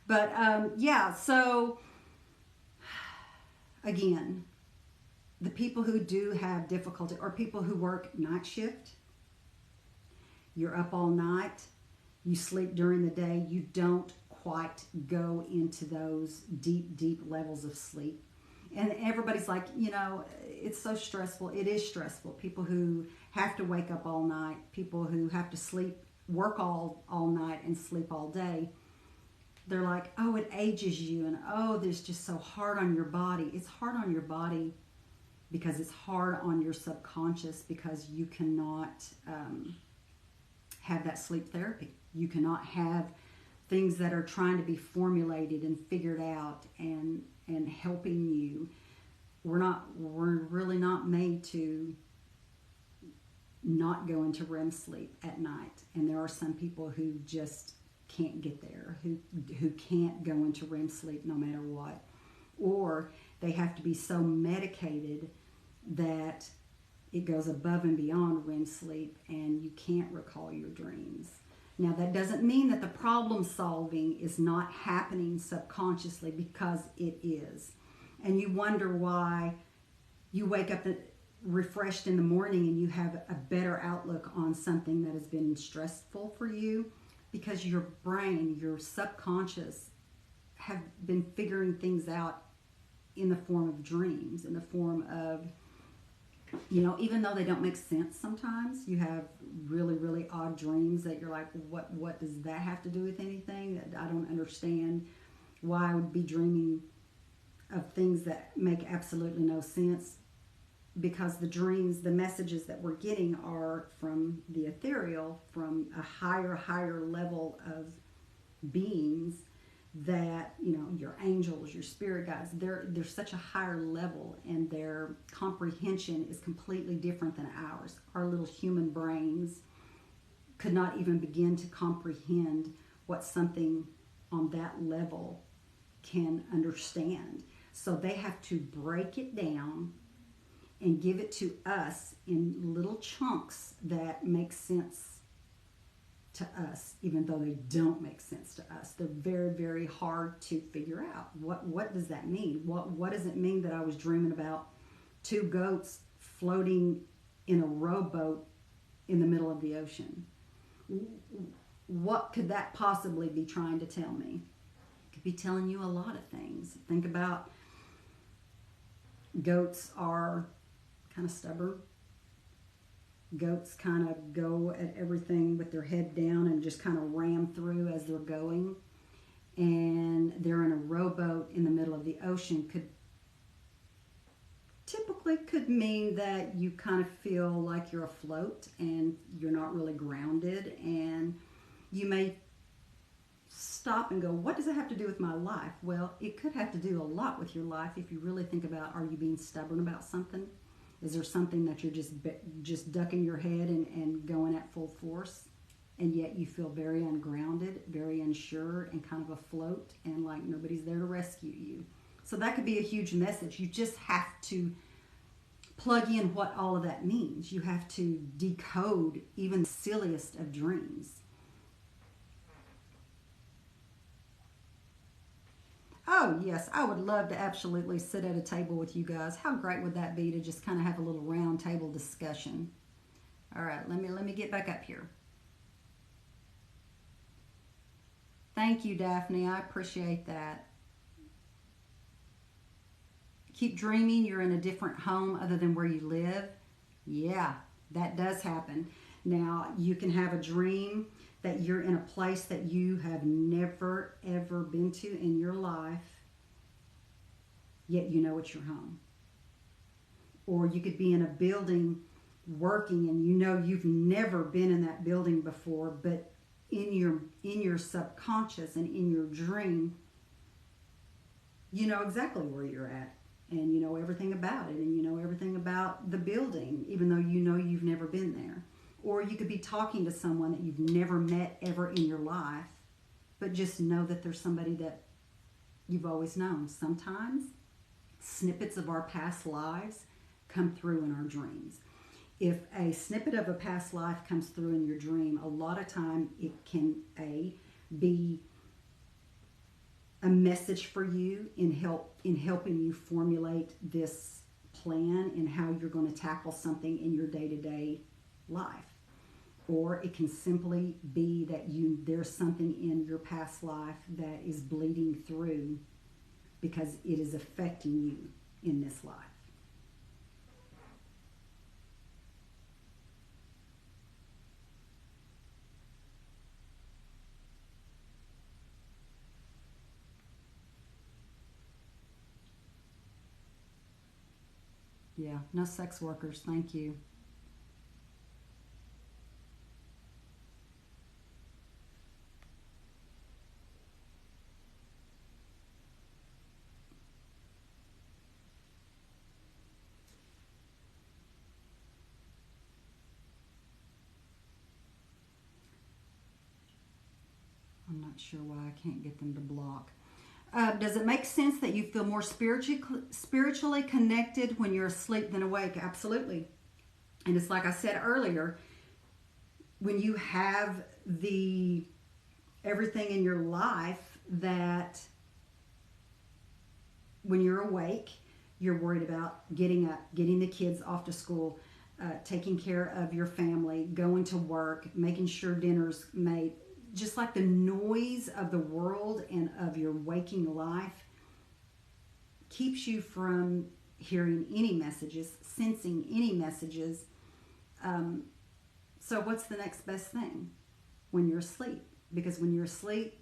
But yeah, so again, the people who do have difficulty, or people who work night shift, you're up all night, you sleep during the day, you don't quite go into those deep levels of sleep. And everybody's like, it's so stressful. It is stressful. People who have to wake up all night, people who have to work all night and sleep all day, they're like, oh, it ages you, and oh, this is just so hard on your body. It's hard on your body because it's hard on your subconscious, because you cannot have that sleep therapy. You cannot have things that are trying to be formulated and figured out and helping you. We're really not made to not go into REM sleep at night. And there are some people who just can't get there, who can't go into REM sleep no matter what. Or they have to be so medicated that it goes above and beyond REM sleep and you can't recall your dreams. Now, that doesn't mean that the problem solving is not happening subconsciously, because it is. And you wonder why you wake up refreshed in the morning and you have a better outlook on something that has been stressful for you, because your brain, your subconscious, have been figuring things out in the form of dreams, in the form of, even though they don't make sense sometimes, you have really odd dreams that you're like, what does that have to do with anything? That I don't understand why I would be dreaming of things that make absolutely no sense, because the dreams, the messages that we're getting are from the ethereal, from a higher level of beings, that your angels, your spirit guides, they're such a higher level, and their comprehension is completely different than ours. Our little human brains could not even begin to comprehend what something on that level can understand. So they have to break it down and give it to us in little chunks that make sense to us, even though they don't make sense to us. They're very hard to figure out. What does that mean? What does it mean that I was dreaming about two goats floating in a rowboat in the middle of the ocean? What could that possibly be trying to tell me? It could be telling you a lot of things. Think about, goats are kind of stubborn. goats kind of go at everything with their head down and just kind of ram through as they're going. And they're in a rowboat in the middle of the ocean typically could mean that you kind of feel like you're afloat and you're not really grounded, and you may stop and go, what does it have to do with my life? Well, it could have to do a lot with your life if you really think about, are you being stubborn about something? Is there something that you're just ducking your head and going at full force, and yet you feel very ungrounded, very unsure, and kind of afloat, and like nobody's there to rescue you? So that could be a huge message. You just have to plug in what all of that means. You have to decode even the silliest of dreams. Oh, yes, I would love to absolutely sit at a table with you guys. How great would that be to just kind of have a little round table discussion? All right, let me get back up here. Thank you, Daphne. I appreciate that. Keep dreaming you're in a different home other than where you live. Yeah, that does happen. Now, you can have a dream that you're in a place that you have never, ever been to in your life, yet you know it's your home. Or you could be in a building working and you know you've never been in that building before, but in your subconscious and in your dream, you know exactly where you're at. And you know everything about it, and you know everything about the building, even though you know you've never been there. Or you could be talking to someone that you've never met ever in your life, but just know that there's somebody that you've always known. Sometimes snippets of our past lives come through in our dreams. If a snippet of a past life comes through in your dream, a lot of time it can be a message for you in helping you formulate this plan in how you're going to tackle something in your day-to-day life. Or it can simply be that there's something in your past life that is bleeding through because it is affecting you in this life. Yeah, no sex workers, thank you. I'm not sure why I can't get them to block. Does it make sense that you feel more spiritually connected when you're asleep than awake? Absolutely. And it's like I said earlier, when you have everything in your life that when you're awake, you're worried about getting up, getting the kids off to school, taking care of your family, going to work, making sure dinner's made. Just like the noise of the world and of your waking life keeps you from hearing any messages, sensing any messages. So what's the next best thing? When you're asleep. Because when you're asleep,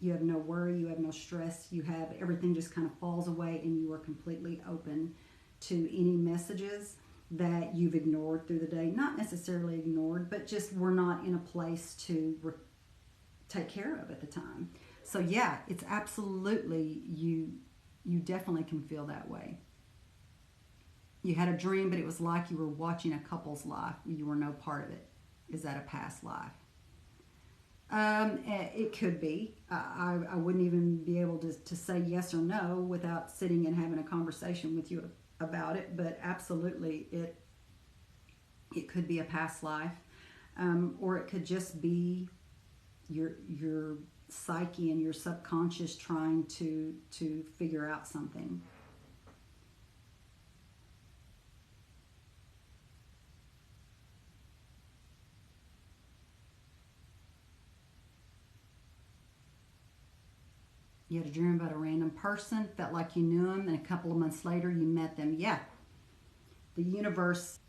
you have no worry, you have no stress, you have everything just kind of falls away, and you are completely open to any messages that you've ignored through the day. Not necessarily ignored, but just were not in a place to take care of at the time. So yeah, it's absolutely, you definitely can feel that way. You had a dream, but it was like you were watching a couple's life. You were no part of it. Is that a past life? It could be. I wouldn't even be able to say yes or no without sitting and having a conversation with you about it. But absolutely, it could be a past life, or it could just be your psyche and your subconscious trying to figure out something. You had a dream about a random person, felt like you knew them, and a couple of months later you met them. Yeah, the universe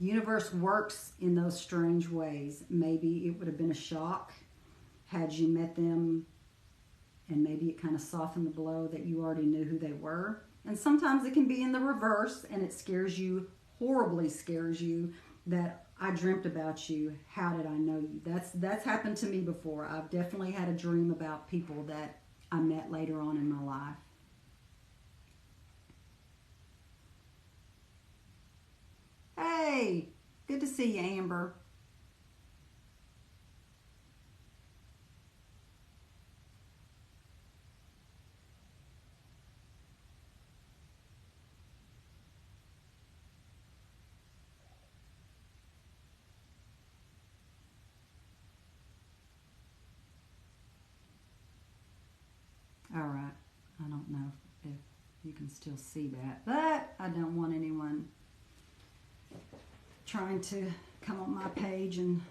Universe works in those strange ways. Maybe it would have been a shock had you met them, and maybe it kind of softened the blow that you already knew who they were. And sometimes it can be in the reverse, and it scares you, horribly scares you, that I dreamt about you. How did I know you? That's happened to me before. I've definitely had a dream about people that I met later on in my life. Hey, good to see you, Amber. All right. I don't know if you can still see that, but I don't want anyone trying to come on my page and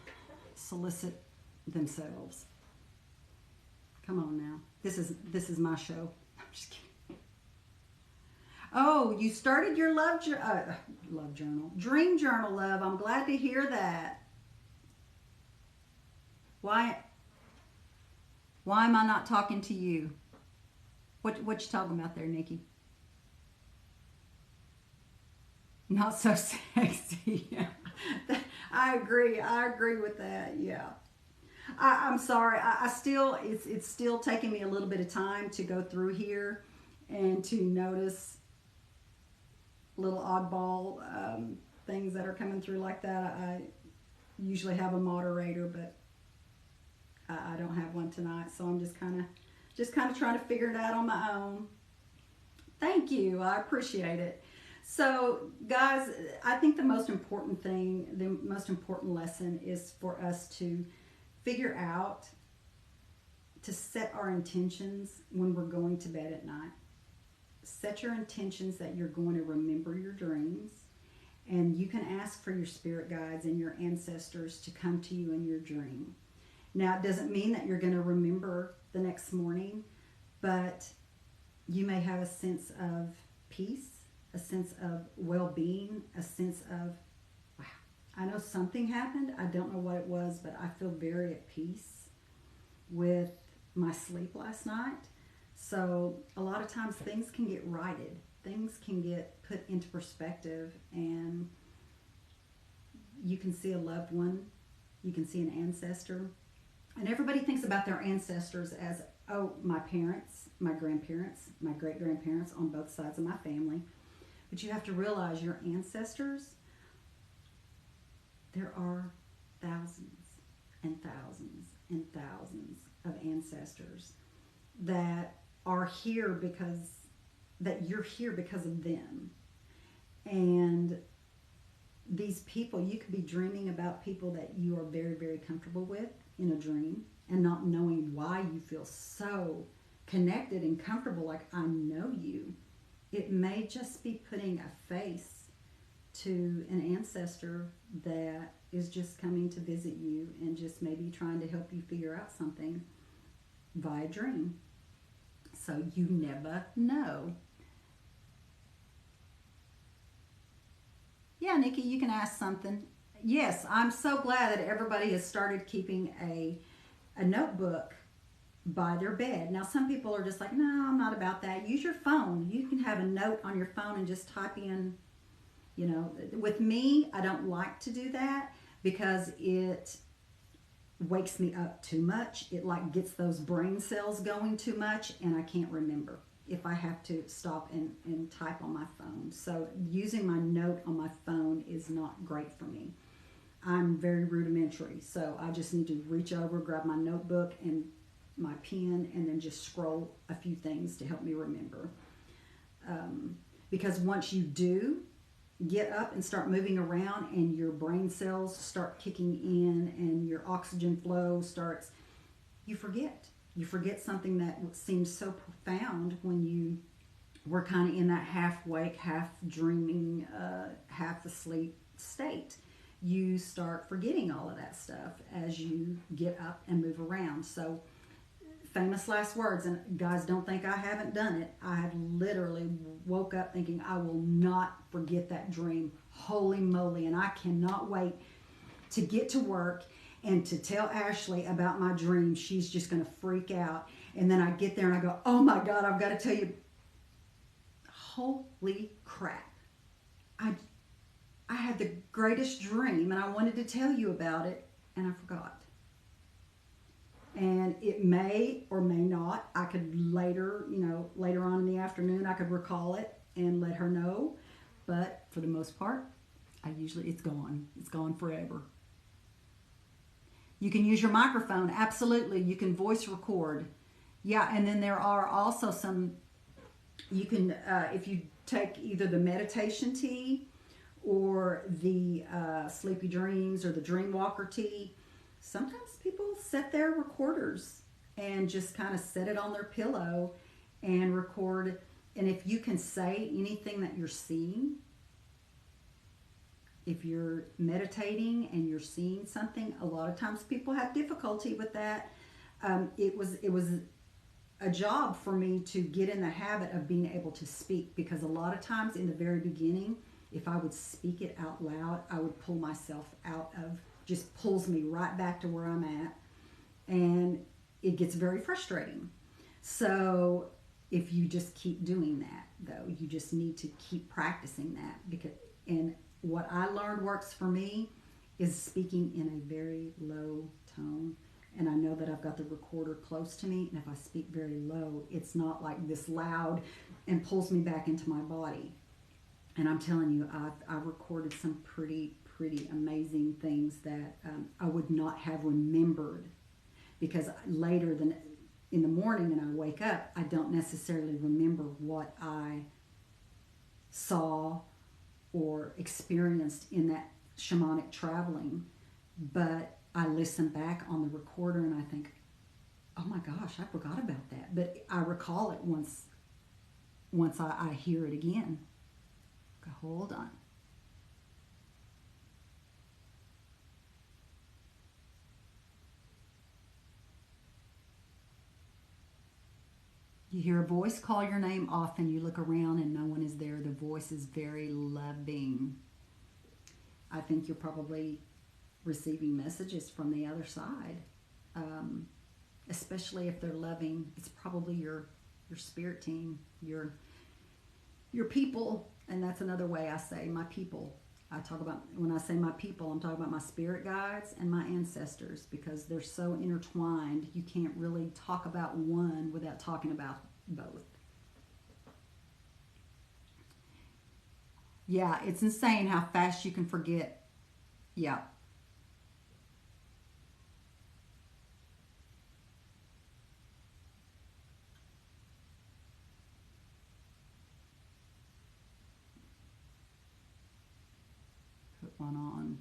solicit themselves. Come on now. This is my show. I'm just kidding. Oh, you started your love journal, dream journal, love. I'm glad to hear that. Why why am I not talking to you? What you talking about there, Nikki? Not so sexy. I agree. I agree with that. Yeah. I'm sorry. I still it's still taking me a little bit of time to go through here and to notice little oddball things that are coming through like that. I usually have a moderator, but I don't have one tonight, so I'm just kind of trying to figure it out on my own. Thank you. I appreciate it. So, guys, I think the most important thing, the most important lesson is for us to figure out to set our intentions when we're going to bed at night. Set your intentions that you're going to remember your dreams, and you can ask for your spirit guides and your ancestors to come to you in your dream. Now, it doesn't mean that you're going to remember the next morning, but you may have a sense of peace, a sense of well-being, a sense of, wow, I know something happened. I don't know what it was, but I feel very at peace with my sleep last night. So a lot of times things can get righted. Things can get put into perspective, and you can see a loved one. You can see an ancestor. And everybody thinks about their ancestors as, oh, my parents, my grandparents, my great-grandparents on both sides of my family. But you have to realize your ancestors, there are thousands and thousands and thousands of ancestors that are here that you're here because of them. And these people, you could be dreaming about people that you are very, very comfortable with in a dream and not knowing why you feel so connected and comfortable, like I know you. It may just be putting a face to an ancestor that is just coming to visit you and just maybe trying to help you figure out something via dream. So you never know. Yeah, Nikki, you can ask something. Yes, I'm so glad that everybody has started keeping a notebook by their bed. Now, some people are just like, no, I'm not about that. Use your phone. You can have a note on your phone and just type in, with me, I don't like to do that because it wakes me up too much. It like gets those brain cells going too much, and I can't remember if I have to stop and type on my phone. So using my note on my phone is not great for me. I'm very rudimentary, so I just need to reach over, grab my notebook and my pen, and then just scroll a few things to help me remember. Because once you do get up and start moving around and your brain cells start kicking in and your oxygen flow starts, you forget. You forget something that seems so profound when you were kind of in that half wake, half dreaming, half asleep state. You start forgetting all of that stuff as you get up and move around. So famous last words, and guys, don't think I haven't done it. I have literally woke up thinking I will not forget that dream. Holy moly, and I cannot wait to get to work and to tell Ashley about my dream. She's just going to freak out. And then I get there and I go, oh my God, I've got to tell you. Holy crap. I had the greatest dream and I wanted to tell you about it and I forgot. And it may or may not, I could later on in the afternoon, I could recall it and let her know. But for the most part, it's gone. It's gone forever. You can use your microphone. Absolutely. You can voice record. Yeah, and then there are also you can, if you take either the meditation tea or the Sleepy Dreams or the Dreamwalker tea, sometimes people set their recorders and just kind of set it on their pillow and record. And if you can say anything that you're seeing, if you're meditating and you're seeing something, a lot of times people have difficulty with that. It was a job for me to get in the habit of being able to speak, because a lot of times in the very beginning, if I would speak it out loud, I would pull myself out of, just pulls me right back to where I'm at, and it gets very frustrating. So if you just keep doing that, though, you just need to keep practicing that, and what I learned works for me is speaking in a very low tone. And I know that I've got the recorder close to me, and if I speak very low, it's not like this loud and pulls me back into my body. And I'm telling you, I've recorded some pretty amazing things that I would not have remembered, because later in the morning when I wake up, I don't necessarily remember what I saw or experienced in that shamanic traveling, but I listen back on the recorder and I think, oh my gosh, I forgot about that. But I recall it once I hear it again. Okay, hold on. You hear a voice call your name often. You look around and no one is there. The voice is very loving. I think you're probably receiving messages from the other side, especially if they're loving. It's probably your spirit team, your people, and that's another way I say my people. When I say my people, I'm talking about my spirit guides and my ancestors, because they're so intertwined. You can't really talk about one without talking about both. Yeah, it's insane how fast you can forget. Yeah. Put one on.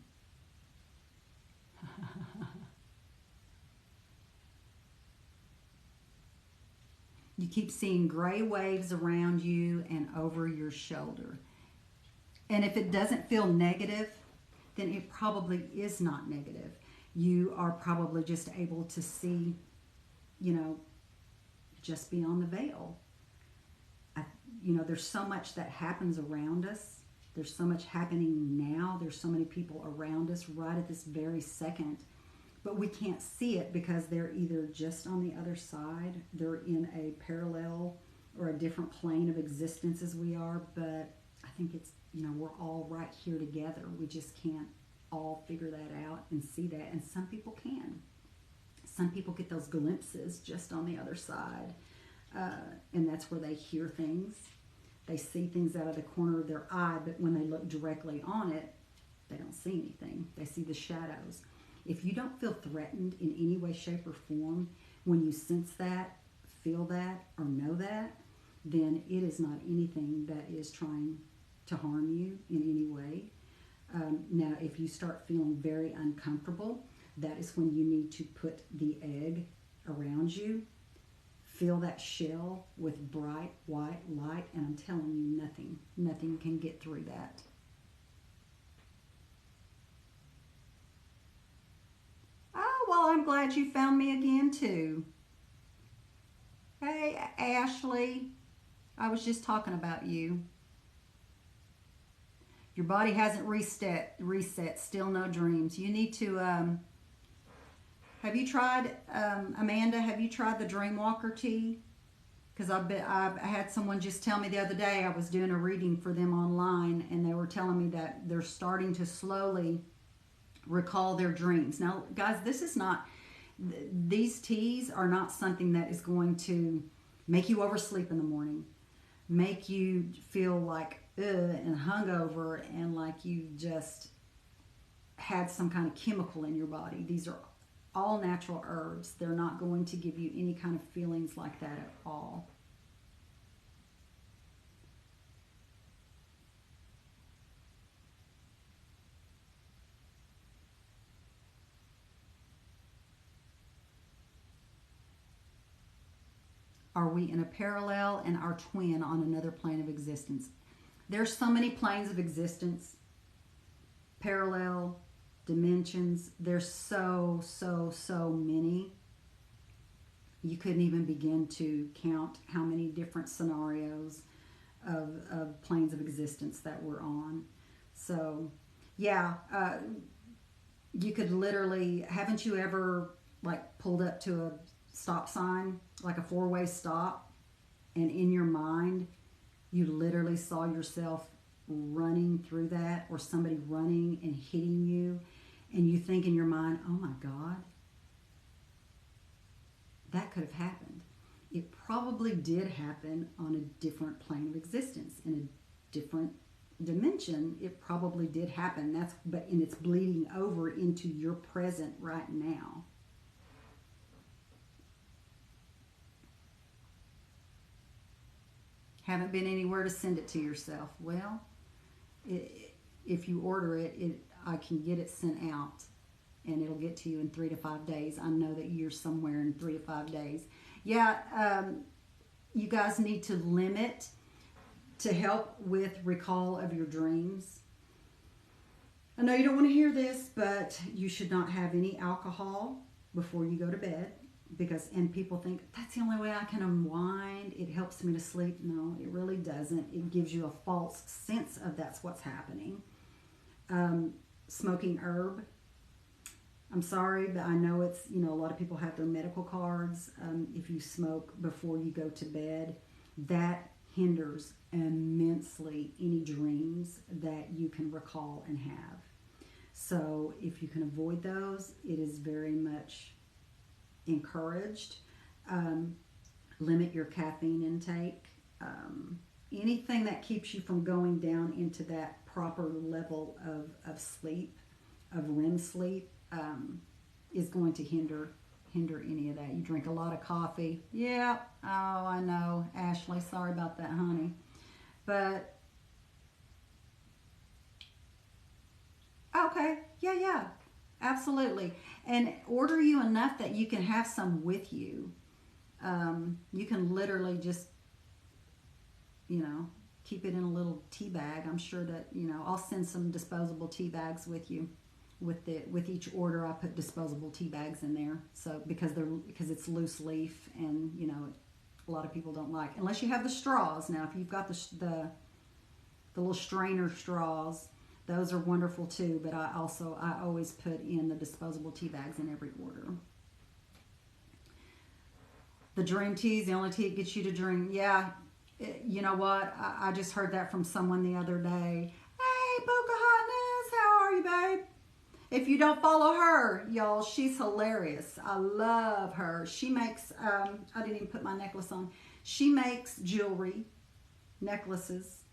You keep seeing gray waves around you and over your shoulder. And if it doesn't feel negative, then it probably is not negative. You are probably just able to see, just beyond the veil. There's so much that happens around us. There's so much happening now. There's so many people around us right at this very second. But we can't see it because they're either just on the other side, they're in a parallel or a different plane of existence as we are. But I think it's, we're all right here together. We just can't all figure that out and see that. And some people can. Some people get those glimpses just on the other side. And that's where they hear things. They see things out of the corner of their eye, but when they look directly on it, they don't see anything. They see the shadows. If you don't feel threatened in any way, shape, or form, when you sense that, feel that, or know that, then it is not anything that is trying to harm you in any way. Now, if you start feeling very uncomfortable, that is when you need to put the egg around you. Fill that shell with bright white light, and I'm telling you, nothing can get through that. Oh, well, I'm glad you found me again, too. Hey, Ashley, I was just talking about you. Your body hasn't reset, still no dreams. You need to, have you tried, Amanda, have you tried the Dreamwalker tea? Because I had someone just tell me the other day, I was doing a reading for them online, and they were telling me that they're starting to slowly recall their dreams. Now, guys, this is not, these teas are not something that is going to make you oversleep in the morning, make you feel like and hungover and like you just had some kind of chemical in your body. These are all natural herbs. They're not going to give you any kind of feelings like that at all. Are we in a parallel and our twin on another plane of existence? There's so many planes of existence, parallel dimensions. There's so many. You couldn't even begin to count how many different scenarios of planes of existence that we're on. So, yeah, you could literally, haven't you ever like pulled up to a stop sign, like a four-way stop, and in your mind, you literally saw yourself running through that, or somebody running and hitting you, and you think in your mind, oh my God, that could have happened. It probably did happen on a different plane of existence, in a different dimension. It probably did happen. And it's bleeding over into your present right now. Haven't been anywhere to send it to yourself. Well, if you order it, I can get it sent out, and it'll get to you in 3 to 5 days. I know that you're somewhere in 3 to 5 days. Yeah, you guys need to limit to help with recall of your dreams. I know you don't want to hear this, but you should not have any alcohol before you go to bed, and people think that's the only way I can unwind. It helps me to sleep. No, it really doesn't. It gives you a false sense of that's what's happening. Smoking herb. I'm sorry, but I know it's, a lot of people have their medical cards. If you smoke before you go to bed, that hinders immensely any dreams that you can recall and have. So if you can avoid those, it is very much encouraged. Limit your caffeine intake. Anything that keeps you from going down into that proper level of sleep, of REM sleep, is going to hinder any of that. You drink a lot of coffee. Yeah, oh, I know, Ashley. Sorry about that, honey. But okay, yeah, absolutely. And order you enough that you can have some with you. You can literally just, keep it in a little tea bag. I'm sure that, I'll send some disposable tea bags with you. With each order, I put disposable tea bags in there. So because it's loose leaf, and a lot of people don't like, unless you have the straws. Now, if you've got the little strainer straws, those are wonderful too. But I always put in the disposable tea bags in every order. The dream tea is the only tea that gets you to dream. Yeah, you know what? I just heard that from someone the other day. Hey, Pocahontas, how are you, babe? If you don't follow her, y'all, she's hilarious. I love her. She makes, I didn't even put my necklace on. She makes jewelry, necklaces,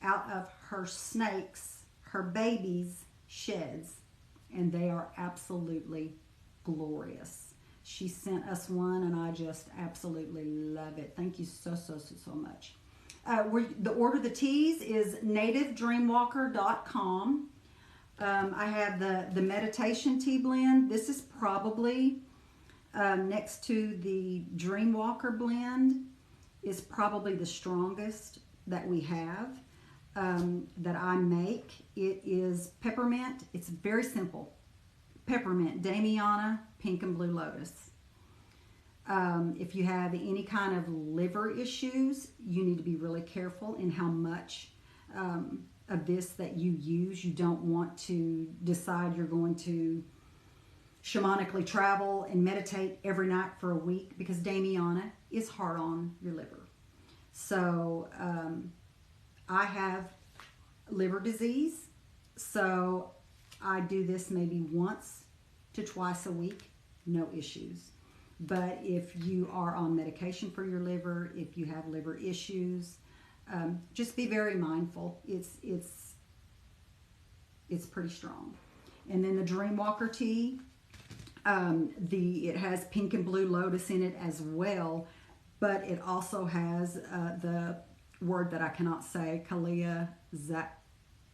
out of her snakes, her babies' sheds. And they are absolutely glorious. She sent us one, and I just absolutely love it. Thank you so much. The order the teas is nativedreamwalker.com. I have the meditation tea blend. This is probably next to the Dreamwalker blend, is probably the strongest that we have, that I make. It is peppermint. It's very simple. Peppermint, Damiana, pink and blue lotus. If you have any kind of liver issues, you need to be really careful in how much of this that you use. You don't want to decide you're going to shamanically travel and meditate every night for a week, because Damiana is hard on your liver. So I have liver disease, so I do this maybe once to twice a week, no issues. But if you are on medication for your liver, if you have liver issues, just be very mindful. It's pretty strong. And then the Dreamwalker tea, it has pink and blue lotus in it as well, but it also has the word that I cannot say, Kalia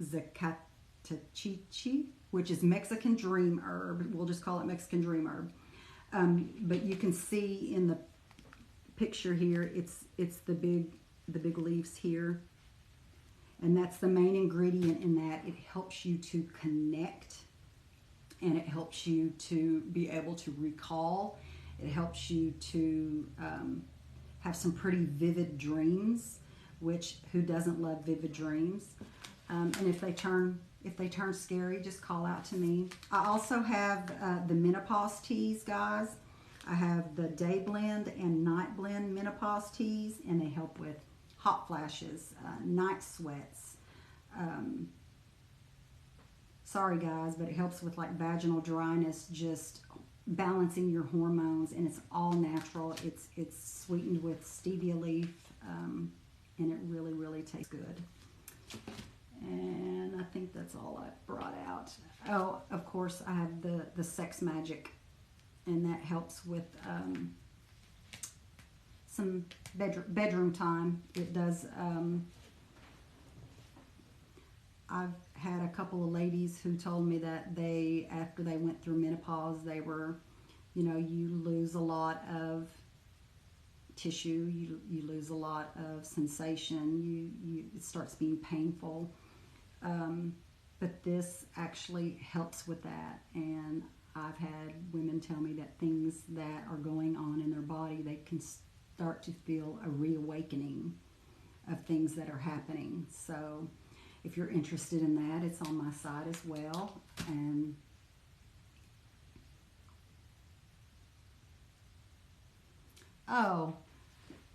Zacatachichi, which is Mexican dream herb. We'll just call it Mexican dream herb. But you can see in the picture here, it's the big leaves here, and that's the main ingredient in that. It helps you to connect, and it helps you to be able to recall. It helps you to have some pretty vivid dreams, which who doesn't love vivid dreams? And if they turn scary, just call out to me. I also have the menopause teas, guys. I have the day blend and night blend menopause teas, and they help with hot flashes, night sweats. Sorry guys, but it helps with like vaginal dryness, just balancing your hormones, and it's all natural. It's sweetened with stevia leaf, and it really, really tastes good. And I think that's all I brought out. Oh, of course, I have the Sex Magic, and that helps with some bedroom time. It does. I've had a couple of ladies who told me that after they went through menopause, they were, you lose a lot of tissue, you lose a lot of sensation, it starts being painful. But this actually helps with that, and I've had women tell me that things that are going on in their body, they can start to feel a reawakening of things that are happening. So if you're interested in that, it's on my site as well. And oh,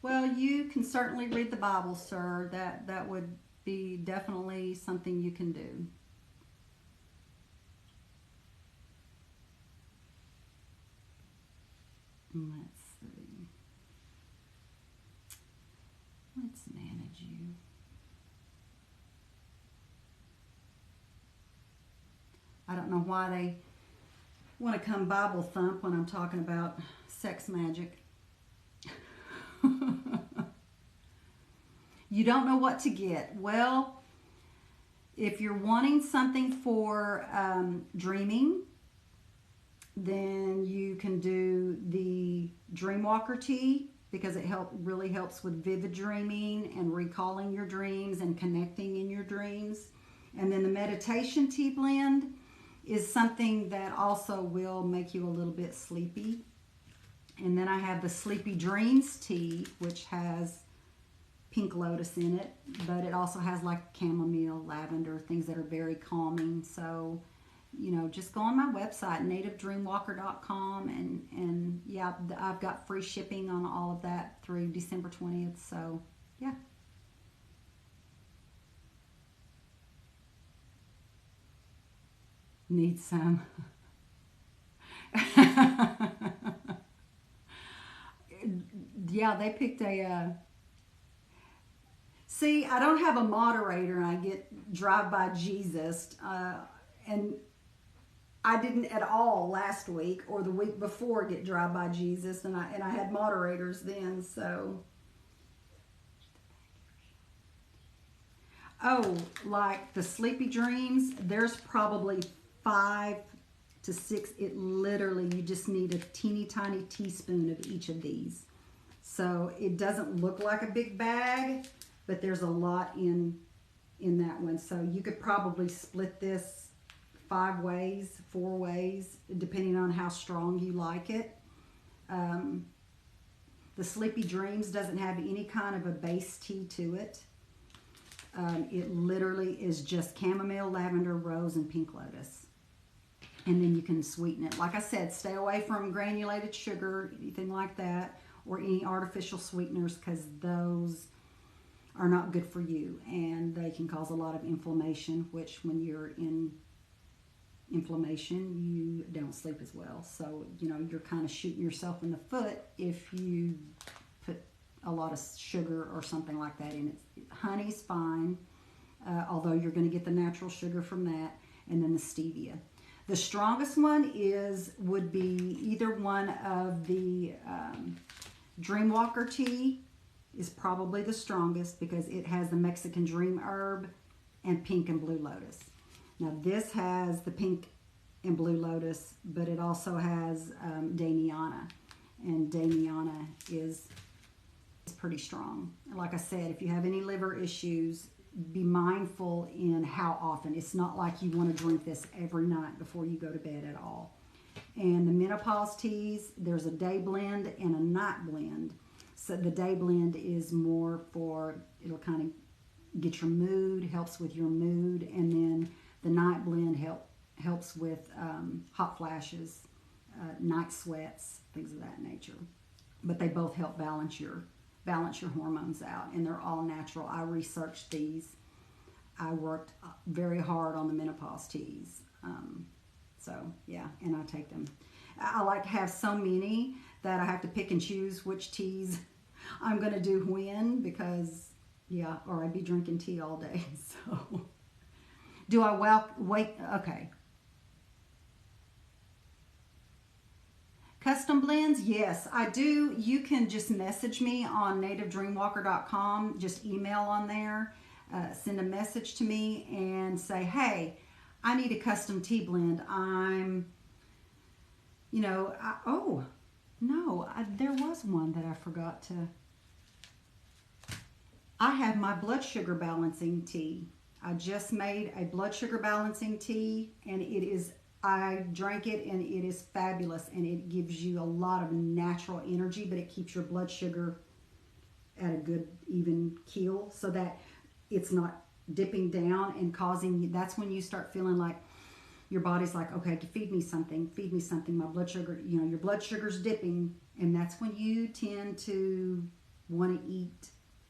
well, you can certainly read the Bible, sir. That would be definitely something you can do. Let's see. Let's manage you. I don't know why they want to come Bible thump when I'm talking about sex magic. You don't know what to get. Well, if you're wanting something for dreaming, then you can do the Dreamwalker tea, because it really helps with vivid dreaming and recalling your dreams and connecting in your dreams. And then the meditation tea blend is something that also will make you a little bit sleepy. And then I have the Sleepy Dreams tea, which has pink lotus in it, but it also has like chamomile, lavender, things that are very calming. So, just go on my website, nativedreamwalker.com, and yeah, I've got free shipping on all of that through December 20th. So, yeah. Need some. Yeah, they picked a... See, I don't have a moderator, and I get Drive By Jesus, and I didn't at all last week or the week before get Drive By Jesus, and I had moderators then, so... Oh, like the Sleepy Dreams, there's probably 5 to 6. It literally, you just need a teeny tiny teaspoon of each of these. So it doesn't look like a big bag, but there's a lot in that one. So you could probably split this 5 ways, 4 ways, depending on how strong you like it. The Sleepy Dreams doesn't have any kind of a base tea to it. It literally is just chamomile, lavender, rose, and pink lotus. And then you can sweeten it. Like I said, stay away from granulated sugar, anything like that, or any artificial sweeteners, because those are not good for you. And they can cause a lot of inflammation, which when you're in inflammation, you don't sleep as well. So, you know, you're kind of shooting yourself in the foot if you put a lot of sugar or something like that in it. Honey's fine, although you're going to get the natural sugar from that, and then the stevia. The strongest one would be either one of the Dreamwalker tea is probably the strongest because it has the Mexican dream herb and pink and blue lotus. Now this has the pink and blue lotus, but it also has Damiana, and Damiana is pretty strong. Like I said, if you have any liver issues, be mindful in how often. It's not like you want to drink this every night before you go to bed at all. And the menopause teas, there's a day blend and a night blend. So the day blend is more for, it'll kind of get your mood, helps with your mood, and then the night blend helps with hot flashes, night sweats, things of that nature. But they both help balance your hormones out, and they're all natural. I researched these. I worked very hard on the menopause teas. So yeah, and I take them. I like to have so many that I have to pick and choose which teas I'm going to do when, because yeah, or I'd be drinking tea all day. So do I wait? Okay. Custom blends, yes, I do. You can just message me on nativedreamwalker.com. Just email on there. Send a message to me and say, hey, I need a custom tea blend. There was one that I forgot to. I have my blood sugar balancing tea. I just made a blood sugar balancing tea, and I drank it, and it is fabulous, and it gives you a lot of natural energy, but it keeps your blood sugar at a good even keel so that it's not dipping down and causing you. That's when you start feeling like your body's like, okay, feed me something, my blood sugar, your blood sugar's dipping, and that's when you tend to want to eat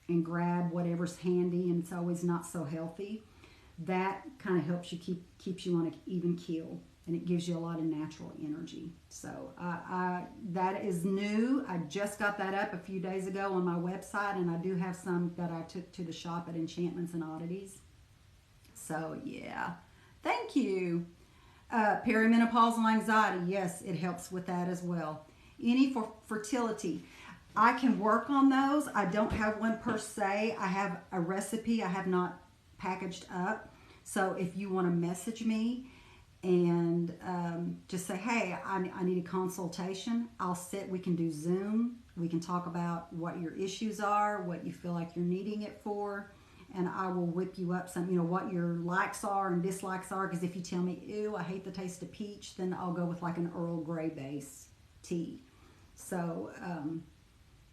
and grab whatever's handy, and it's always not so healthy. That kind of helps you keeps you on an even keel, and it gives you a lot of natural energy. So that is new. I just got that up a few days ago on my website, and I do have some that I took to the shop at Enchantments and Oddities. So yeah, thank you. Perimenopausal anxiety, yes, it helps with that as well. Any for fertility, I can work on those. I don't have one per se. I have a recipe I have not packaged up. So if you want to message me and just say, hey, I need a consultation, I'll sit. We can do Zoom. We can talk about what your issues are, what you feel like you're needing it for, and I will whip you up some, what your likes are and dislikes are. Because if you tell me, ew, I hate the taste of peach, then I'll go with like an Earl Grey base tea. So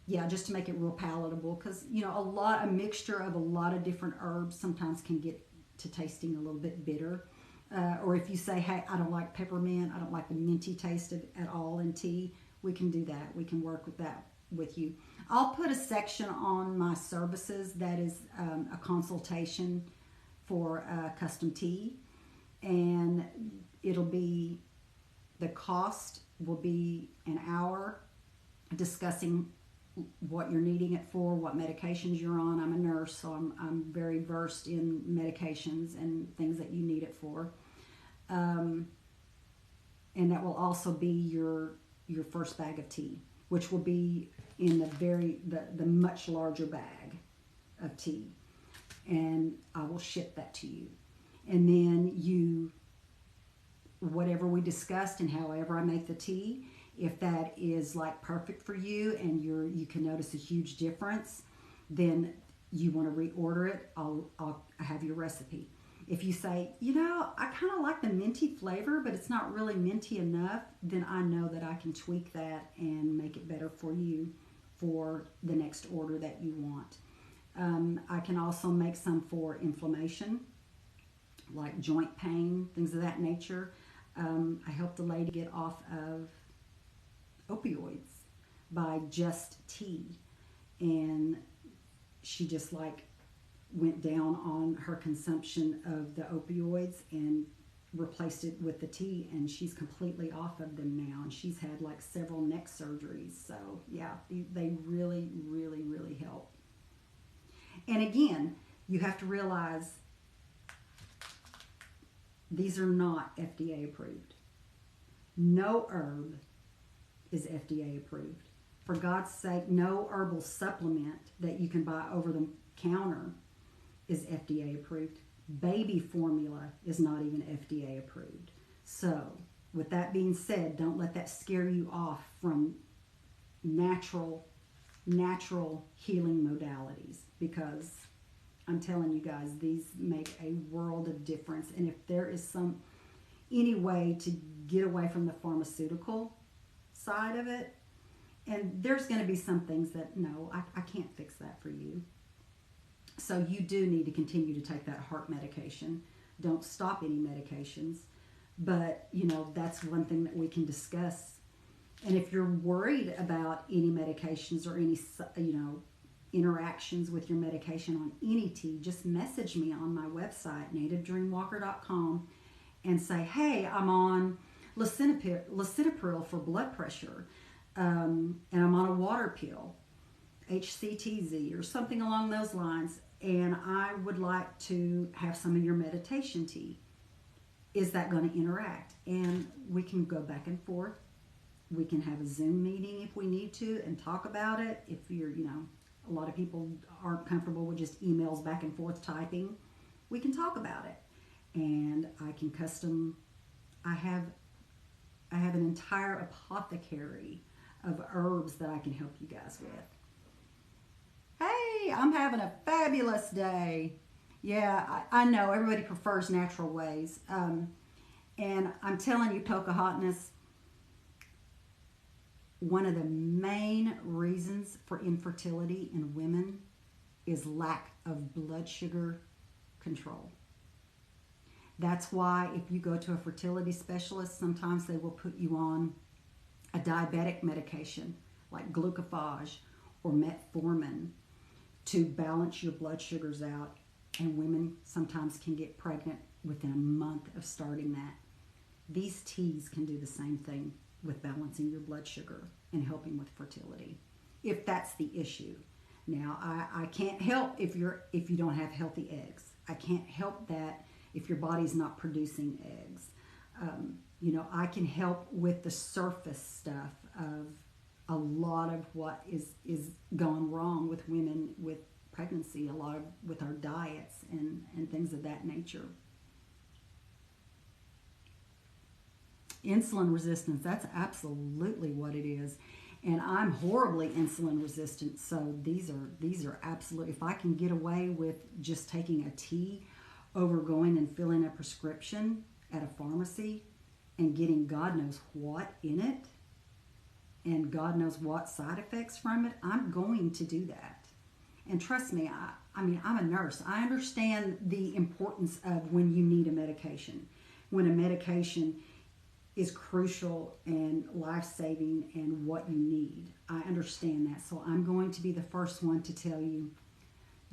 yeah, just to make it real palatable, because a mixture of a lot of different herbs sometimes can get to tasting a little bit bitter. Or if you say, hey, I don't like peppermint, I don't like the minty taste at all in tea, we can do that. We can work with that with you. I'll put a section on my services that is a consultation for custom tea, and it'll be, the cost will be an hour discussing what you're needing it for, what medications you're on. I'm a nurse, so I'm very versed in medications and things that you need it for. And that will also be your first bag of tea, which will be in the much larger bag of tea. And I will ship that to you. And then whatever we discussed and however I make the tea, if that is like perfect for you and you can notice a huge difference, then you want to reorder it, I'll have your recipe. If you say, I kind of like the minty flavor, but it's not really minty enough, then I know that I can tweak that and make it better for you. for the next order that you want. I can also make some for inflammation, like joint pain, things of that nature. I helped a lady get off of opioids by just tea, and she just like went down on her consumption of the opioids and replaced it with the tea, and she's completely off of them now, and she's had like several neck surgeries. So yeah, they really, really, really help. And again, you have to realize these are not FDA approved. No herb is FDA approved. For God's sake, no herbal supplement that you can buy over the counter is FDA approved. Baby formula is not even FDA approved. So, with that being said, don't let that scare you off from natural healing modalities, because I'm telling you guys, these make a world of difference. And if there is any way to get away from the pharmaceutical side of it, and there's going to be some things that, no, I can't fix that for you. So you do need to continue to take that heart medication. Don't stop any medications. But, that's one thing that we can discuss. And if you're worried about any medications or any, interactions with your medication on any tea, just message me on my website, nativedreamwalker.com, and say, hey, I'm on lisinopril for blood pressure, and I'm on a water pill, HCTZ or something along those lines, and I would like to have some of your meditation tea. Is that going to interact? And we can go back and forth. We can have a Zoom meeting if we need to and talk about it. If you're, a lot of people aren't comfortable with just emails back and forth typing, we can talk about it. And I can I have an entire apothecary of herbs that I can help you guys with. Hey, I'm having a fabulous day. Yeah, I know everybody prefers natural ways. And I'm telling you, Pocahontas, one of the main reasons for infertility in women is lack of blood sugar control. That's why if you go to a fertility specialist, sometimes they will put you on a diabetic medication like glucophage or metformin to balance your blood sugars out. And women sometimes can get pregnant within a month of starting that. These teas can do the same thing with balancing your blood sugar and helping with fertility, if that's the issue. Now, I can't help if you don't have healthy eggs. I can't help that if your body's not producing eggs. I can help with the surface stuff of a lot of what is going wrong with women with pregnancy, a lot of with our diets and things of that nature. Insulin resistance, that's absolutely what it is. And I'm horribly insulin resistant, so these are absolutely, if I can get away with just taking a tea over going and filling a prescription at a pharmacy and getting God knows what in it and God knows what side effects from it, I'm going to do that. And trust me, I'm a nurse. I understand the importance of when you need a medication. When a medication is crucial and life-saving and what you need. I understand that. So I'm going to be the first one to tell you,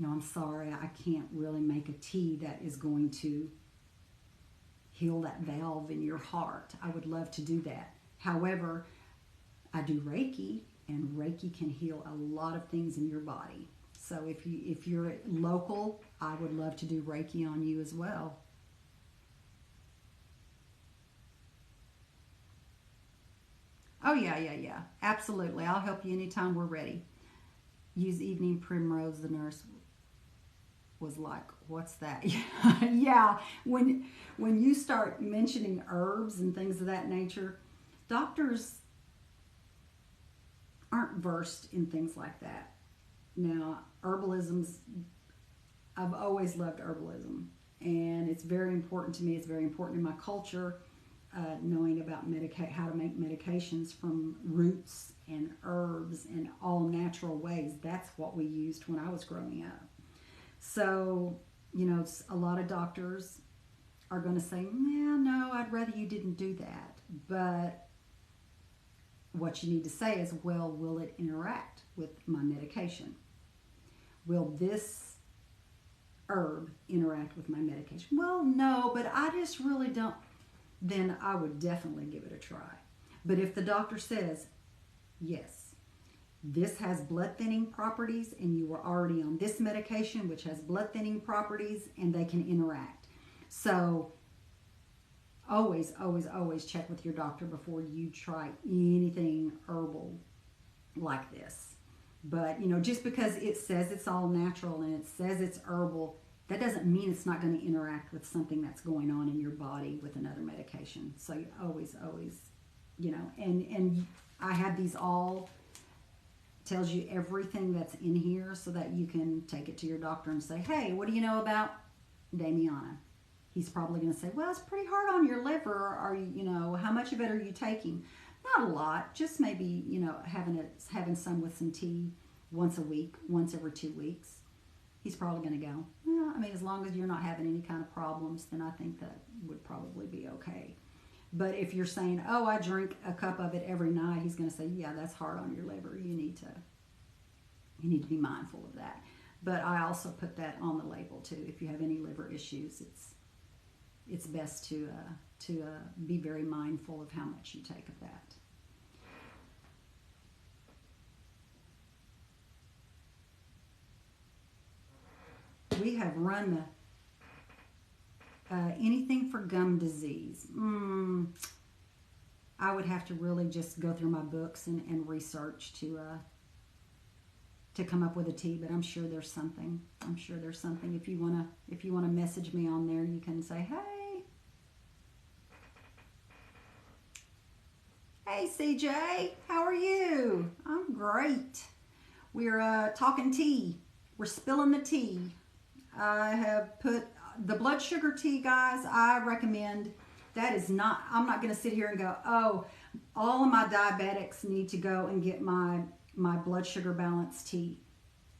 I'm sorry, I can't really make a tea that is going to heal that valve in your heart. I would love to do that. However, I do Reiki, and Reiki can heal a lot of things in your body. So if you're local, I would love to do Reiki on you as well. Oh, yeah. Absolutely. I'll help you anytime we're ready. Use Evening Primrose, the nurse was like, what's that? Yeah. When you start mentioning herbs and things of that nature, doctors aren't versed in things like that. Now, I've always loved herbalism, and it's very important to me. It's very important in my culture. Knowing about how to make medications from roots and herbs and all natural ways. That's what we used when I was growing up. So, a lot of doctors are going to say, yeah, no, I'd rather you didn't do that. But what you need to say is, well, will it interact with my medication? Will this herb interact with my medication? Well, no, but I just really don't. Then I would definitely give it a try. But if the doctor says, yes, this has blood thinning properties and you were already on this medication which has blood thinning properties, and they can interact. So always, always, always check with your doctor before you try anything herbal like this. But, just because it says it's all natural and it says it's herbal, that doesn't mean it's not going to interact with something that's going on in your body with another medication. So you always, always, and I have these all, tells you everything that's in here so that you can take it to your doctor and say, hey, what do you know about Damiana? He's probably going to say, well, it's pretty hard on your liver. Are you, how much of it are you taking? Not a lot, just maybe, having some with some tea once a week, once every 2 weeks. He's probably going to go, well, as long as you're not having any kind of problems, then I think that would probably be okay. But if you're saying, oh, I drink a cup of it every night, he's going to say, yeah, that's hard on your liver. You need to be mindful of that. But I also put that on the label too. If you have any liver issues, it's best to be very mindful of how much you take of that. We have run anything for gum disease. I would have to really just go through my books and research to come up with a tea, but I'm sure there's something. If you wanna message me on there, you can say, hey CJ, how are you? I'm great. We're talking tea. We're spilling the tea. I have put the blood sugar tea, guys. I recommend. That is not, I'm not going to sit here and go, oh, all of my diabetics need to go and get my blood sugar balance tea.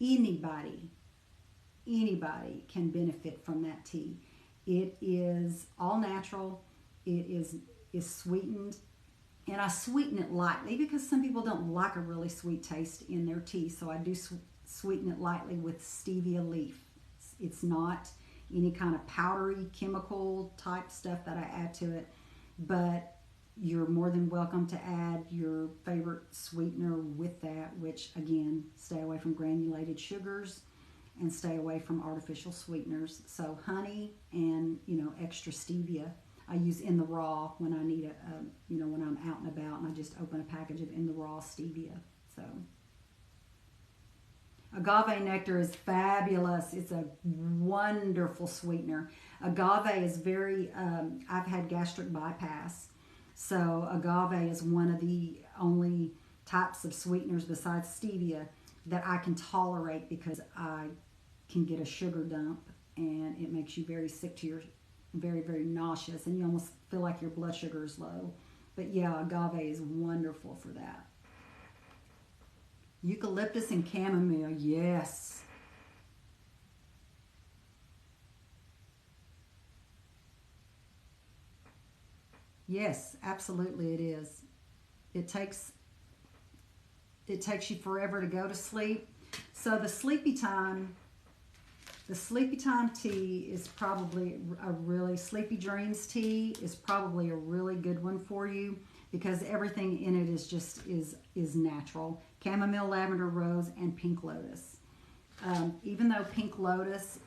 Anybody can benefit from that tea. It is all natural. It is sweetened. And I sweeten it lightly because some people don't like a really sweet taste in their tea. So I do sweeten it lightly with stevia leaf. It's not any kind of powdery chemical type stuff that I add to it, but you're more than welcome to add your favorite sweetener with that, which again, stay away from granulated sugars and stay away from artificial sweeteners. So honey and extra stevia I use in the raw when I need when I'm out and about, and I just open a package of in the raw stevia. So agave nectar is fabulous. It's a wonderful sweetener. Agave is very, I've had gastric bypass. So agave is one of the only types of sweeteners besides stevia that I can tolerate because I can get a sugar dump and it makes you very sick to your, very, very nauseous, and you almost feel like your blood sugar is low. But yeah, agave is wonderful for that. Eucalyptus and chamomile, yes. Yes, absolutely it is. It takes you forever to go to sleep. So the sleepy time tea is probably a really, sleepy dreams tea is probably a really good one for you because everything in it is natural. Chamomile, lavender, rose, and pink lotus. Even though pink lotus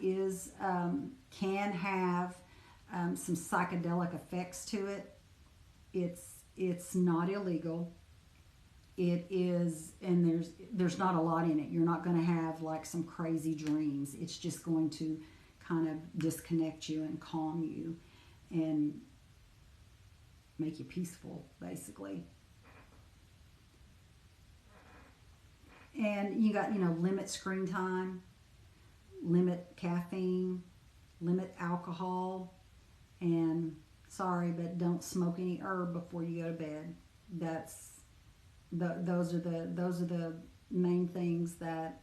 can have some psychedelic effects to it, it's not illegal. It is, and there's not a lot in it. You're not going to have like some crazy dreams. It's just going to kind of disconnect you and calm you and make you peaceful, basically. And you got, limit screen time, limit caffeine, limit alcohol, and sorry, but don't smoke any herb before you go to bed. That's those are the main things that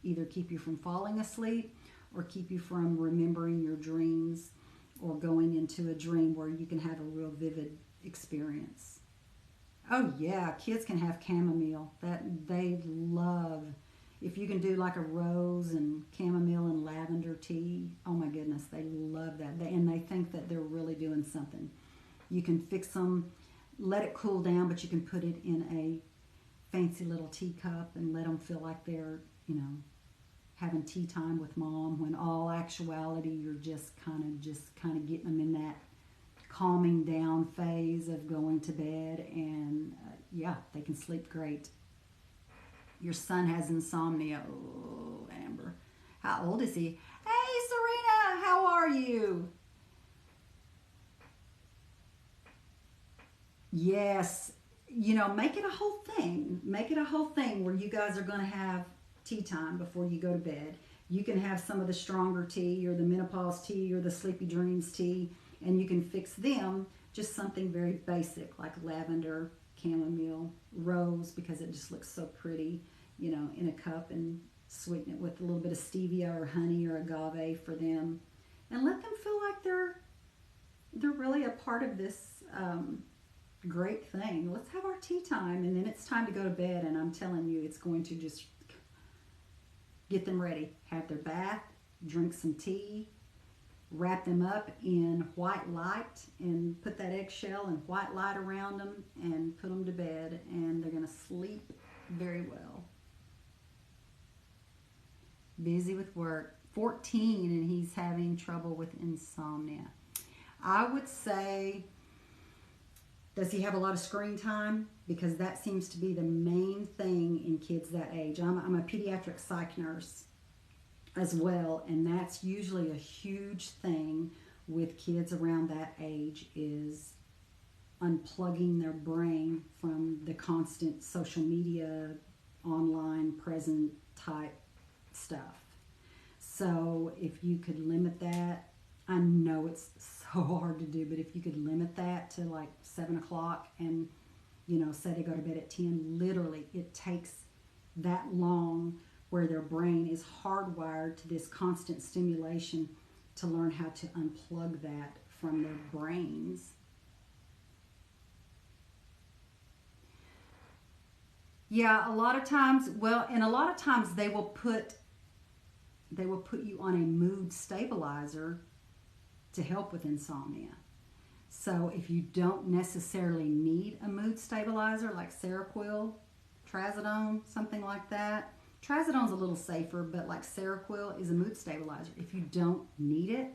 either keep you from falling asleep or keep you from remembering your dreams or going into a dream where you can have a real vivid experience. Oh yeah, kids can have chamomile. That they love. If you can do like a rose and chamomile and lavender tea, oh my goodness, they love that. And they think that they're really doing something. You can fix them, let it cool down, but you can put it in a fancy little teacup and let them feel like they're, having tea time with mom, when all actuality you're just kind of getting them in that calming down phase of going to bed, and yeah, they can sleep great. Your son has insomnia. Oh, Amber. How old is he? Hey, Serena, how are you? Yes. Make it a whole thing. Make it a whole thing where you guys are going to have tea time before you go to bed. You can have some of the stronger tea or the menopause tea or the sleepy dreams tea, and you can fix them just something very basic like lavender, chamomile, rose, because it just looks so pretty, in a cup, and sweeten it with a little bit of stevia or honey or agave for them, and let them feel like they're really a part of this great thing. Let's have our tea time, and then it's time to go to bed, and I'm telling you, it's going to just get them ready. Have their bath, drink some tea, wrap them up in white light, and put that eggshell and white light around them, and put them to bed, and they're going to sleep very well. Busy with work. 14, and he's having trouble with insomnia. I would say, does he have a lot of screen time? Because that seems to be the main thing in kids that age. I'm a pediatric psych nurse as well, and that's usually a huge thing with kids around that age, is unplugging their brain from the constant social media, online present type stuff. So if you could limit that, I know it's so hard to do, but if you could limit that to like 7 o'clock, and say they go to bed at 10, literally it takes that long, where their brain is hardwired to this constant stimulation, to learn how to unplug that from their brains. Yeah, a lot of times, they will put you on a mood stabilizer to help with insomnia. So if you don't necessarily need a mood stabilizer like Seroquel, Trazodone, something like that. Trazodone's a little safer, but like Seroquel is a mood stabilizer. If you don't need it,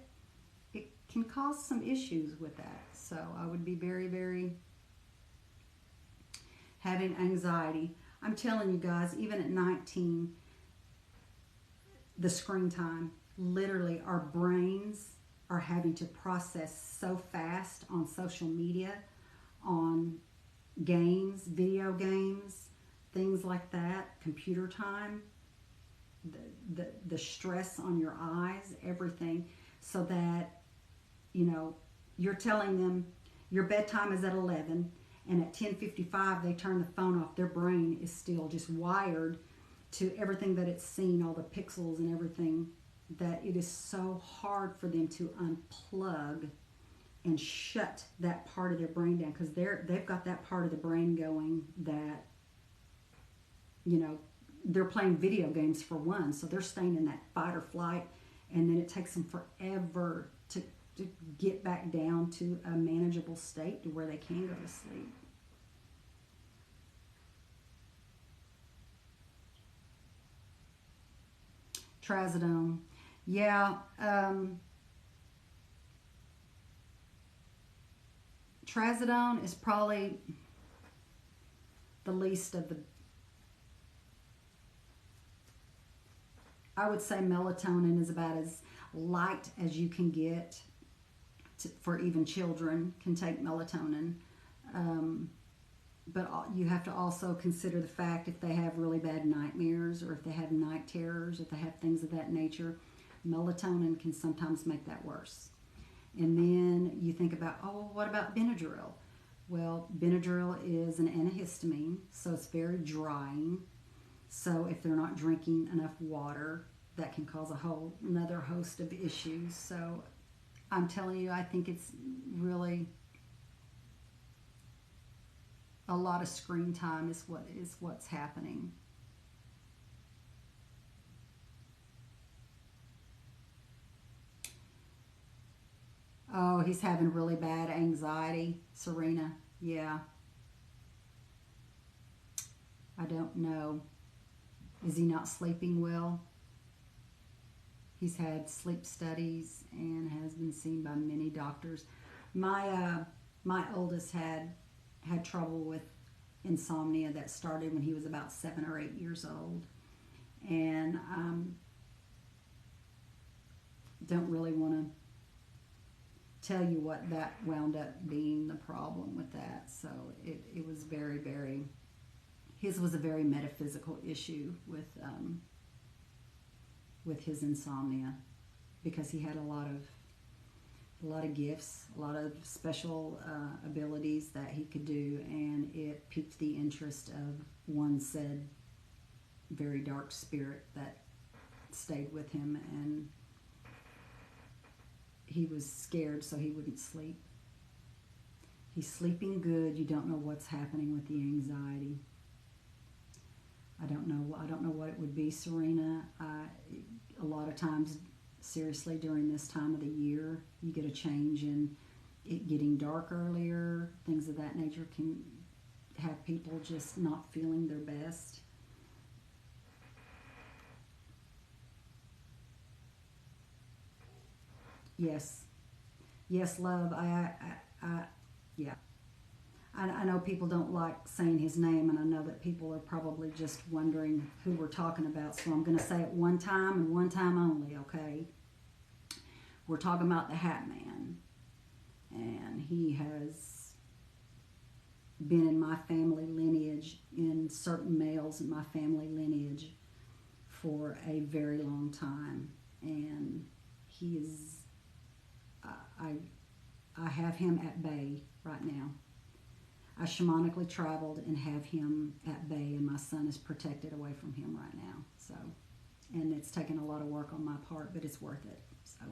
it can cause some issues with that. So I would be very, very having anxiety. I'm telling you guys, even at 19, the screen time, literally our brains are having to process so fast on social media, on games, video games, things like that, computer time, the stress on your eyes, everything, so that, you're telling them your bedtime is at 11, and at 10:55 they turn the phone off. Their brain is still just wired to everything that it's seen, all the pixels and everything, that it is so hard for them to unplug and shut that part of their brain down, because they've got that part of the brain going that, they're playing video games for one, so they're staying in that fight or flight, and then it takes them forever to get back down to a manageable state to where they can go to sleep. Trazodone. Yeah, Trazodone is probably the least of the, I would say melatonin is about as light as you can get for even children can take melatonin. But you have to also consider the fact if they have really bad nightmares, or if they have night terrors, if they have things of that nature, melatonin can sometimes make that worse. And then you think about, oh, what about Benadryl? Well, Benadryl is an antihistamine, so it's very drying. So if they're not drinking enough water, that can cause a whole another host of issues. So I'm telling you, I think it's really a lot of screen time is what's happening. Oh, he's having really bad anxiety, Serena. Yeah, I don't know. Is he not sleeping well? He's had sleep studies and has been seen by many doctors. My oldest had trouble with insomnia that started when he was about 7 or 8 years old, and don't really want to tell you what that wound up being the problem with that. So it was very, his was a very metaphysical issue with his insomnia, because he had a lot of gifts, a lot of special abilities that he could do, and it piqued the interest of one said very dark spirit that stayed with him, and he was scared, so he wouldn't sleep. He's sleeping good. You don't know what's happening with the anxiety. I don't know what it would be, Serena. A lot of times, seriously, during this time of the year, you get a change in it getting dark earlier. Things of that nature can have people just not feeling their best. Yes, yes, love. Yeah. I know people don't like saying his name, and I know that people are probably just wondering who we're talking about. So I'm going to say it one time and one time only, okay? We're talking about the Hat Man, and he has been in my family lineage, in certain males in my family lineage, for a very long time, and he is. I I have him at bay right now. I shamanically traveled and have him at bay, and my son is protected away from him right now. So, and it's taken a lot of work on my part, but it's worth it. So,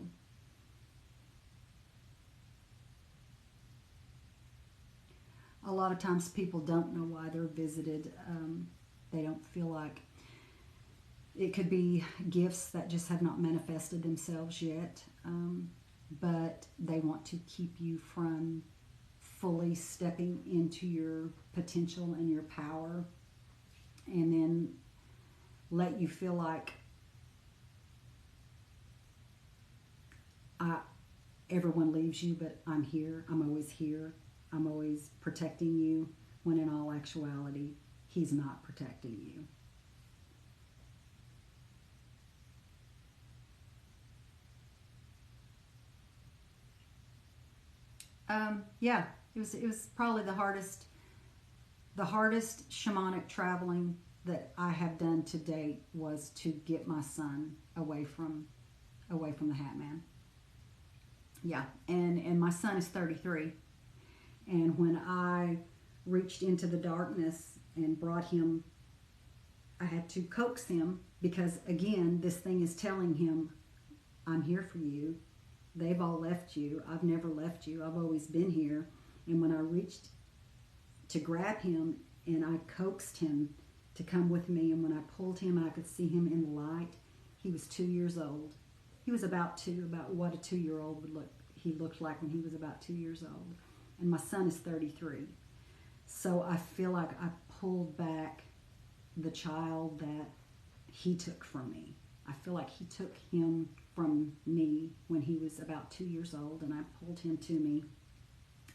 a lot of times people don't know why they're visited. They don't feel like it could be gifts that just have not manifested themselves yet, but they want to keep you from fully stepping into your potential and your power, and then let you feel like I, everyone leaves you, but I'm here. I'm always here. I'm always protecting you, when in all actuality, he's not protecting you. Yeah, it was probably the hardest shamanic traveling that I have done to date was to get my son away from the Hat Man. Yeah, and my son is 33, and when I reached into the darkness and brought him, I had to coax him, because again, this thing is telling him, I'm here for you. They've all left you. I've never left you. I've always been here. And when I reached to grab him and I coaxed him to come with me, and when I pulled him, I could see him in the light. He was 2 years old. He was about what a 2 year old would look. He looked like when he was about 2 years old. And my son is 33. So I feel like I pulled back the child that he took from me. I feel like he took him from me when he was about 2 years old, and I pulled him to me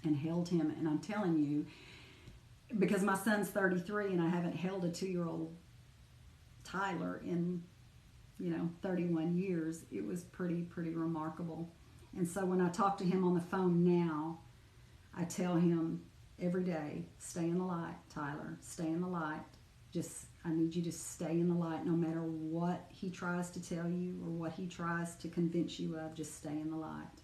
and held him. And I'm telling you, because my son's 33 and I haven't held a 2 year old Tyler in 31 years, it was pretty remarkable. And so when I talk to him on the phone now, I tell him every day, stay in the light, Tyler, stay in the light. Just, I need you to stay in the light, no matter what he tries to tell you or what he tries to convince you of. Just stay in the light.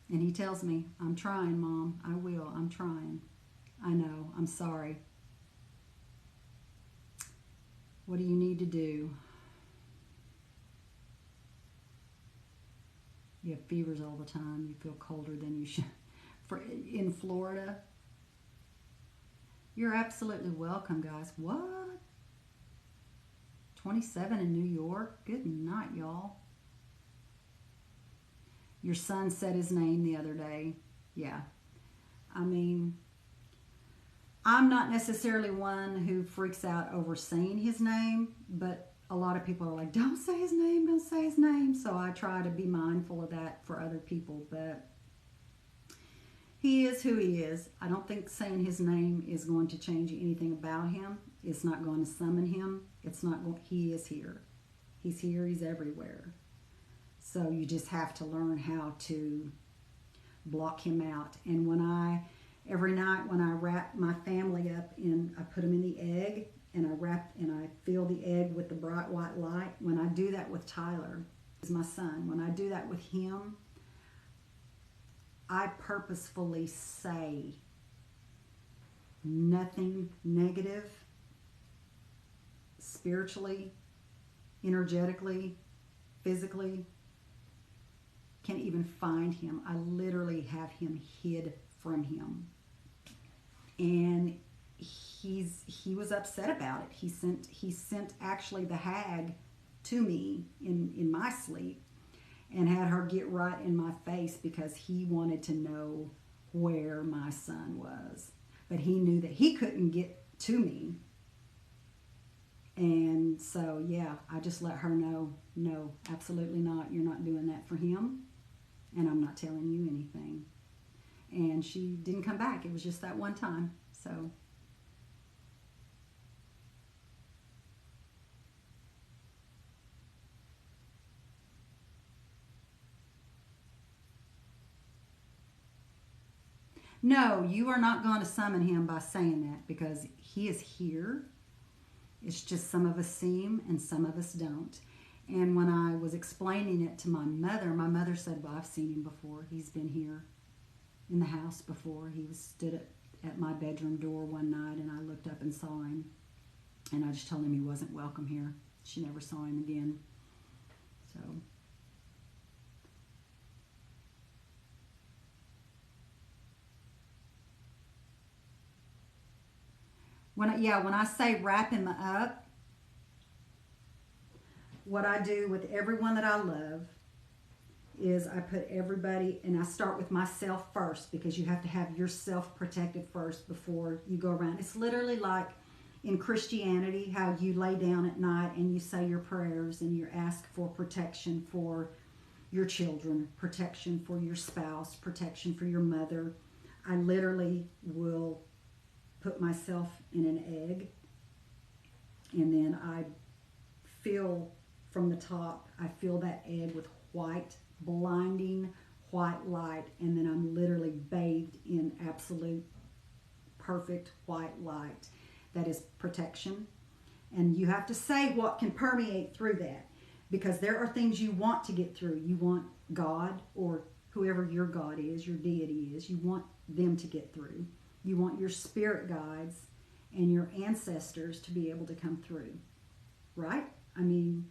And he tells me, I'm trying, Mom. I will. I'm trying. I know. I'm sorry. What do you need to do? You have fevers all the time. You feel colder than you should. In Florida, you're absolutely welcome, guys. What? 27 in New York? Good night, y'all. Your son said his name the other day. Yeah. I mean, I'm not necessarily one who freaks out over saying his name, but a lot of people are like, don't say his name, don't say his name. So I try to be mindful of that for other people, but he is who he is. I don't think saying his name is going to change anything about him. It's not going to summon him. It's not going, he is here. He's here, he's everywhere. So you just have to learn how to block him out. And every night when I wrap my family up I put them in the egg, and I fill the egg with the bright white light. When I do that with Tyler, is my son, when I do that with him, I purposefully say nothing negative, spiritually, energetically, physically, can't even find him. I literally have him hid from him. And he was upset about it. He sent actually the hag to me in my sleep and had her get right in my face because he wanted to know where my son was. But he knew that he couldn't get to me. And so, yeah, I just let her know, no, absolutely not. You're not doing that for him. And I'm not telling you anything. And she didn't come back. It was just that one time. So, no, you are not going to summon him by saying that, because he is here. It's just some of us see him and some of us don't. And when I was explaining it to my mother said, well, I've seen him before. He's been here in the house before. He stood at my bedroom door one night, and I looked up and saw him. And I just told him he wasn't welcome here. She never saw him again. So, when I say wrap him up, what I do with everyone that I love is I put everybody, and I start with myself first, because you have to have yourself protected first before you go around. It's literally like in Christianity, how you lay down at night and you say your prayers and you ask for protection for your children, protection for your spouse, protection for your mother. I literally will put myself in an egg, and then I feel from the top, I fill that egg with white, blinding white light, and then I'm literally bathed in absolute perfect white light. That is protection. And you have to say what can permeate through that, because there are things you want to get through. You want God, or whoever your God is, your deity is, you want them to get through. You want your spirit guides and your ancestors to be able to come through, right? I mean,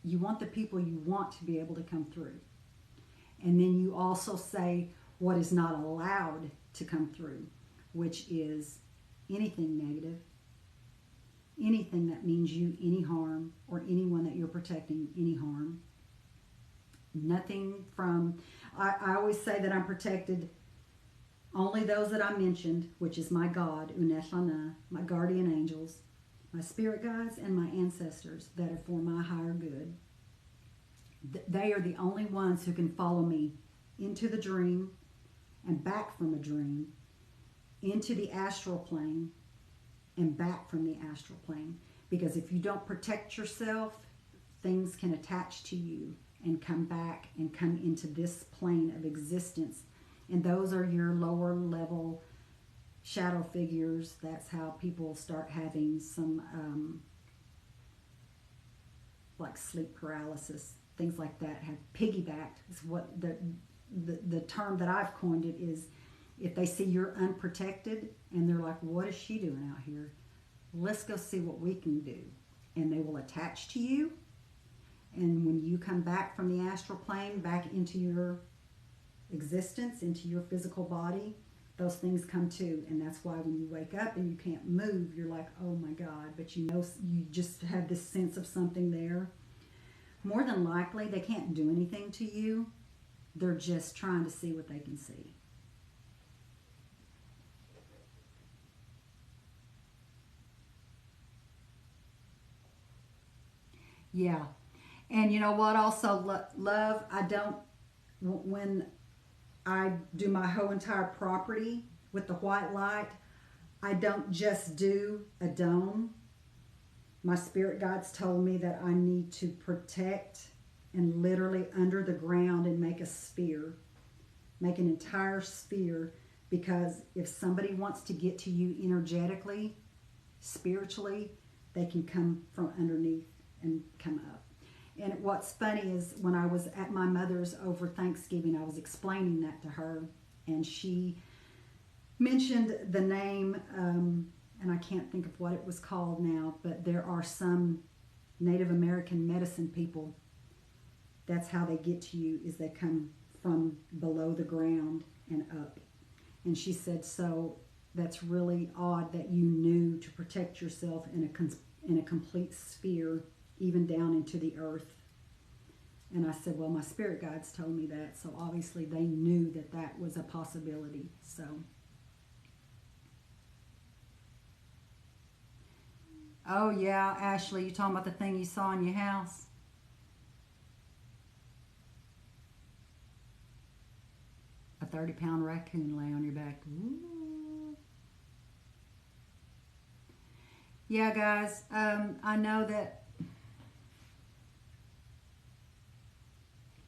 you want the people you want to be able to come through. And then you also say what is not allowed to come through, which is anything negative, anything that means you any harm, or anyone that you're protecting any harm. Nothing from, I always say that I'm protected only those that I mentioned, which is my God, Unetlana, my guardian angels, my spirit guides, and my ancestors that are for my higher good. They are the only ones who can follow me into the dream and back from a dream, into the astral plane and back from the astral plane. Because if you don't protect yourself, things can attach to you and come back and come into this plane of existence. And those are your lower level shadow figures. That's how people start having some like sleep paralysis, things like that have piggybacked. Is what the term that I've coined it is. If they see you're unprotected and they're like, what is she doing out here? Let's go see what we can do. And they will attach to you. And when you come back from the astral plane, back into your existence, into your physical body, those things come too. And that's why when you wake up and you can't move, you're like, oh my God. But you know, you just have this sense of something there. More than likely, they can't do anything to you. They're just trying to see what they can see. Yeah. And you know what? Also, love, I don't, when I do my whole entire property with the white light, I don't just do a dome. My spirit guides told me that I need to protect and literally under the ground and make a sphere, make an entire sphere, because if somebody wants to get to you energetically, spiritually, they can come from underneath and come up. And what's funny is when I was at my mother's over Thanksgiving, I was explaining that to her, and she mentioned the name, and I can't think of what it was called now, but there are some Native American medicine people, that's how they get to you, is they come from below the ground and up. And she said, so that's really odd that you knew to protect yourself in a complete sphere, even down into the earth. And I said, well, my spirit guides told me that, so obviously they knew that that was a possibility. So, oh yeah, Ashley, you talking about the thing you saw in your house? A 30-pound raccoon lay on your back. Ooh. Yeah, guys, I know that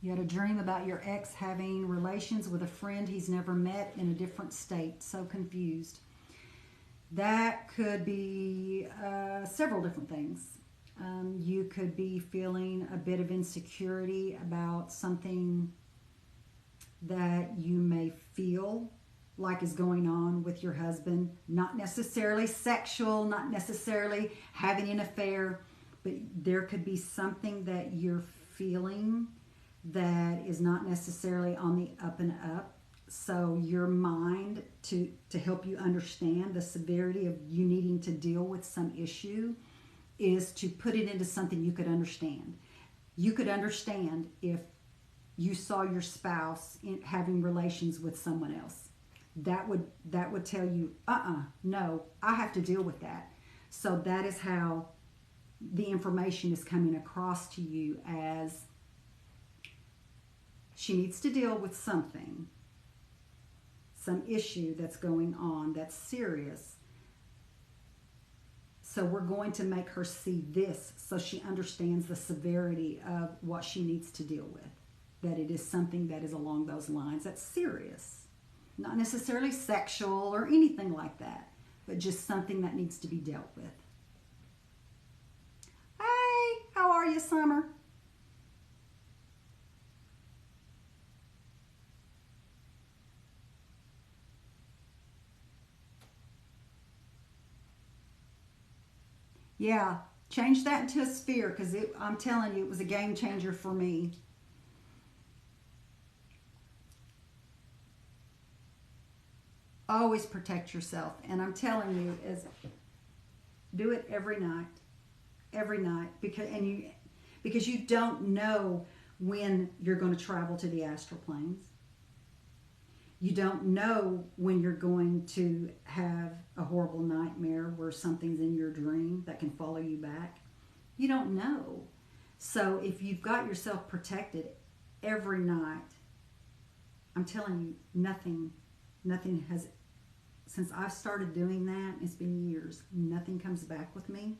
you had a dream about your ex having relations with a friend he's never met in a different state. So confused. That could be several different things. You could be feeling a bit of insecurity about something that you may feel like is going on with your husband. Not necessarily sexual, not necessarily having an affair, but there could be something that you're feeling that is not necessarily on the up and up. So your mind, to help you understand the severity of you needing to deal with some issue, is to put it into something you could understand. You could understand if you saw your spouse having relations with someone else. That would tell you, no, I have to deal with that. So that is how the information is coming across to you, as she needs to deal with something, some issue that's going on that's serious. So we're going to make her see this so she understands the severity of what she needs to deal with. That it is something that is along those lines that's serious. Not necessarily sexual or anything like that, but just something that needs to be dealt with. Hey, how are you, Summer? Yeah, change that into a sphere, because I'm telling you, it was a game changer for me. Always protect yourself. And I'm telling you, do it every night. Every night. Because you don't know when you're going to travel to the astral planes. You don't know when you're going to have a horrible nightmare where something's in your dream that can follow you back. You don't know. So if you've got yourself protected every night, I'm telling you, nothing has, since I've started doing that, it's been years, nothing comes back with me.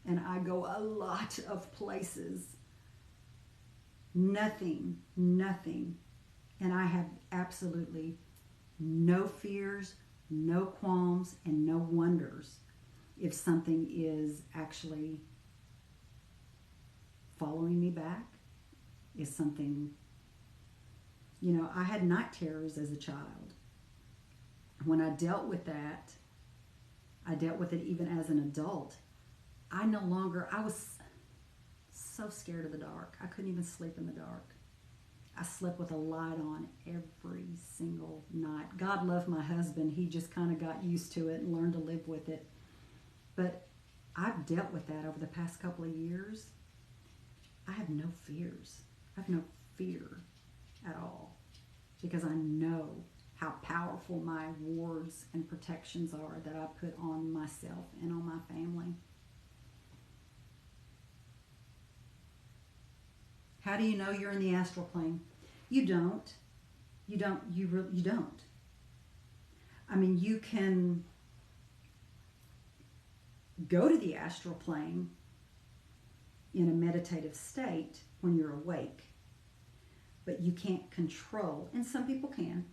And I go a lot of places. Nothing. And I have absolutely no fears, no qualms, and no wonders if something is actually following me back is something, I had night terrors as a child. When I dealt with that, I dealt with it even as an adult. I was so scared of the dark. I couldn't even sleep in the dark. I slept with a light on every single night. God loved my husband. He just kind of got used to it and learned to live with it. But I've dealt with that over the past couple of years. I have no fears. I have no fear at all because I know how powerful my wards and protections are that I put on myself and on my family. How do you know you're in the astral plane? You don't. You don't. I mean, you can go to the astral plane in a meditative state when you're awake, but you can't control, and some people can,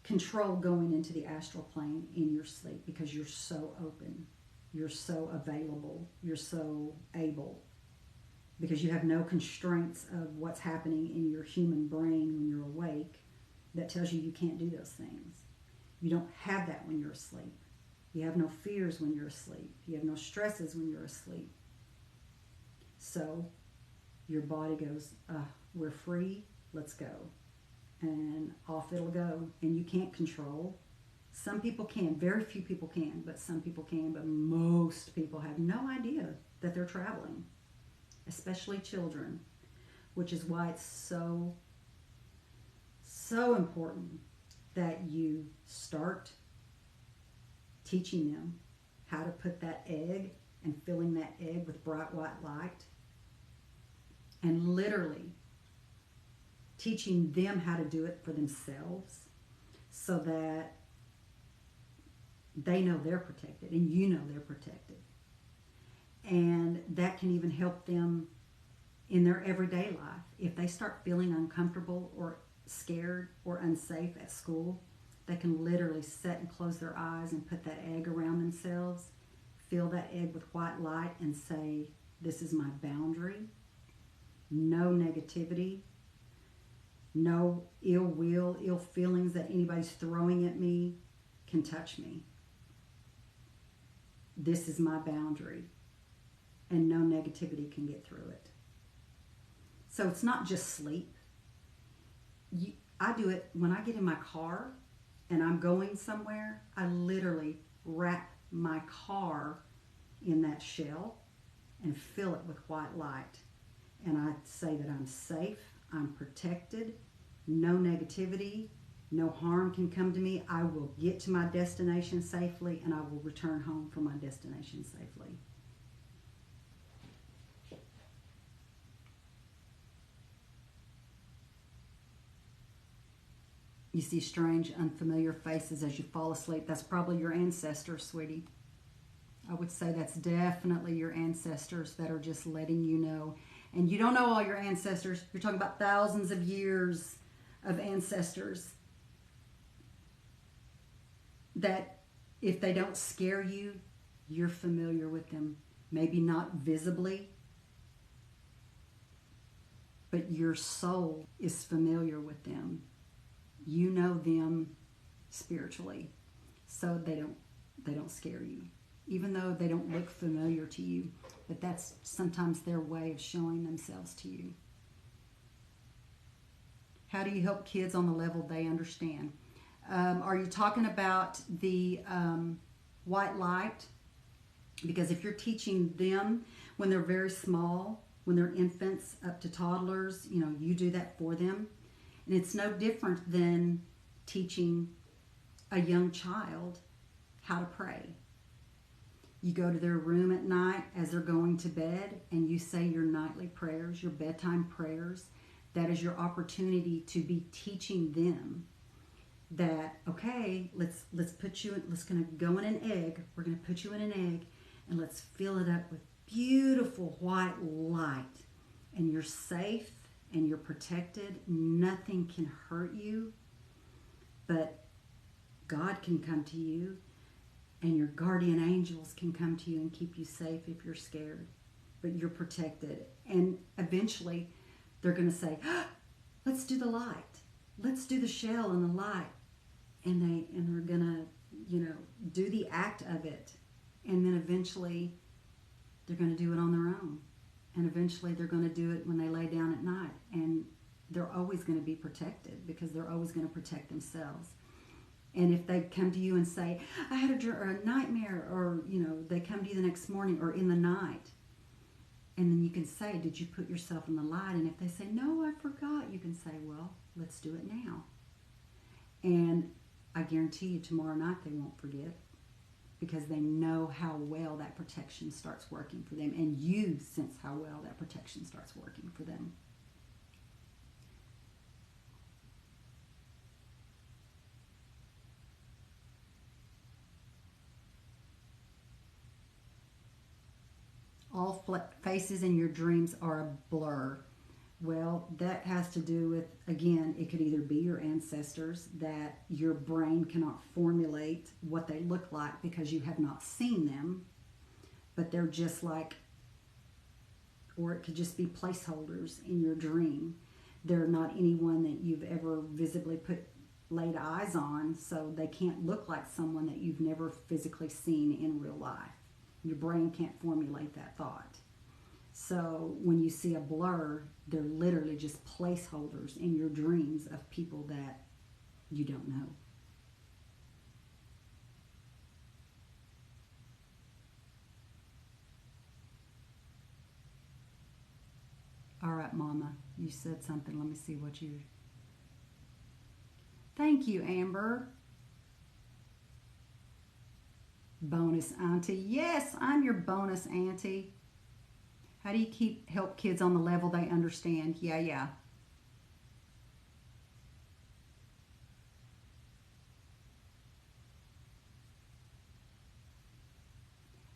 control going into the astral plane in your sleep because you're so open, you're so available, you're so able, because you have no constraints of what's happening in your human brain when you're awake that tells you can't do those things. You don't have that when you're asleep. You have no fears when you're asleep. You have no stresses when you're asleep. So your body goes, we're free, let's go. And off it'll go. And you can't control. Some people can, very few people can, but some people can. But most people have no idea that they're traveling, especially children, which is why it's so important that you start teaching them how to put that egg and filling that egg with bright white light, and literally teaching them how to do it for themselves so that they know they're protected and you know they're protected. And that can even help them in their everyday life. If they start feeling uncomfortable or scared or unsafe at school, they can literally sit and close their eyes and put that egg around themselves, fill that egg with white light and say, this is my boundary. No negativity, no ill will, ill feelings that anybody's throwing at me can touch me. This is my boundary, and no negativity can get through it. So it's not just sleep. I do it when I get in my car and I'm going somewhere. I literally wrap my car in that shell and fill it with white light. And I say that I'm safe, I'm protected, no negativity, no harm can come to me. I will get to my destination safely, and I will return home from my destination safely. You see strange, unfamiliar faces as you fall asleep. That's probably your ancestors, sweetie. I would say that's definitely your ancestors that are just letting you know. And you don't know all your ancestors. You're talking about thousands of years of ancestors that if they don't scare you, you're familiar with them. Maybe not visibly, but your soul is familiar with them. You know them spiritually, so they don't scare you, even though they don't look familiar to you. But that's sometimes their way of showing themselves to you. How do you help kids on the level they understand? Are you talking about the white light? Because if you're teaching them when they're very small, when they're infants up to toddlers, you do that for them. And it's no different than teaching a young child how to pray. You go to their room at night as they're going to bed and you say your nightly prayers, your bedtime prayers. That is your opportunity to be teaching them that, okay, let's gonna go in an egg. We're gonna put you in an egg and let's fill it up with beautiful white light. And you're safe and you're protected. Nothing can hurt you, but God can come to you, and your guardian angels can come to you and keep you safe if you're scared, but you're protected. And eventually they're going to say, let's do the light. Let's do the shell and the light. And they're going to, do the act of it. And then eventually they're going to do it on their own. And eventually they're going to do it when they lay down at night. And they're always going to be protected because they're always going to protect themselves. And if they come to you and say, I had a nightmare, or, they come to you the next morning or in the night, and then you can say, did you put yourself in the light? And if they say, no, I forgot, you can say, well, let's do it now. And I guarantee you tomorrow night they won't forget, because they know how well that protection starts working for them. And you sense how well that protection starts working for them. All faces in your dreams are a blur. Well, that has to do with, again, it could either be your ancestors, that your brain cannot formulate what they look like because you have not seen them, but they're just like, or it could just be placeholders in your dream. They're not anyone that you've ever visibly laid eyes on, so they can't look like someone that you've never physically seen in real life. Your brain can't formulate that thought. So when you see a blur, they're literally just placeholders in your dreams of people that you don't know. All right, Mama, you said something. Let me see what you... Thank you, Amber. Bonus auntie. Yes, I'm your bonus auntie. How do you help kids on the level they understand? Yeah.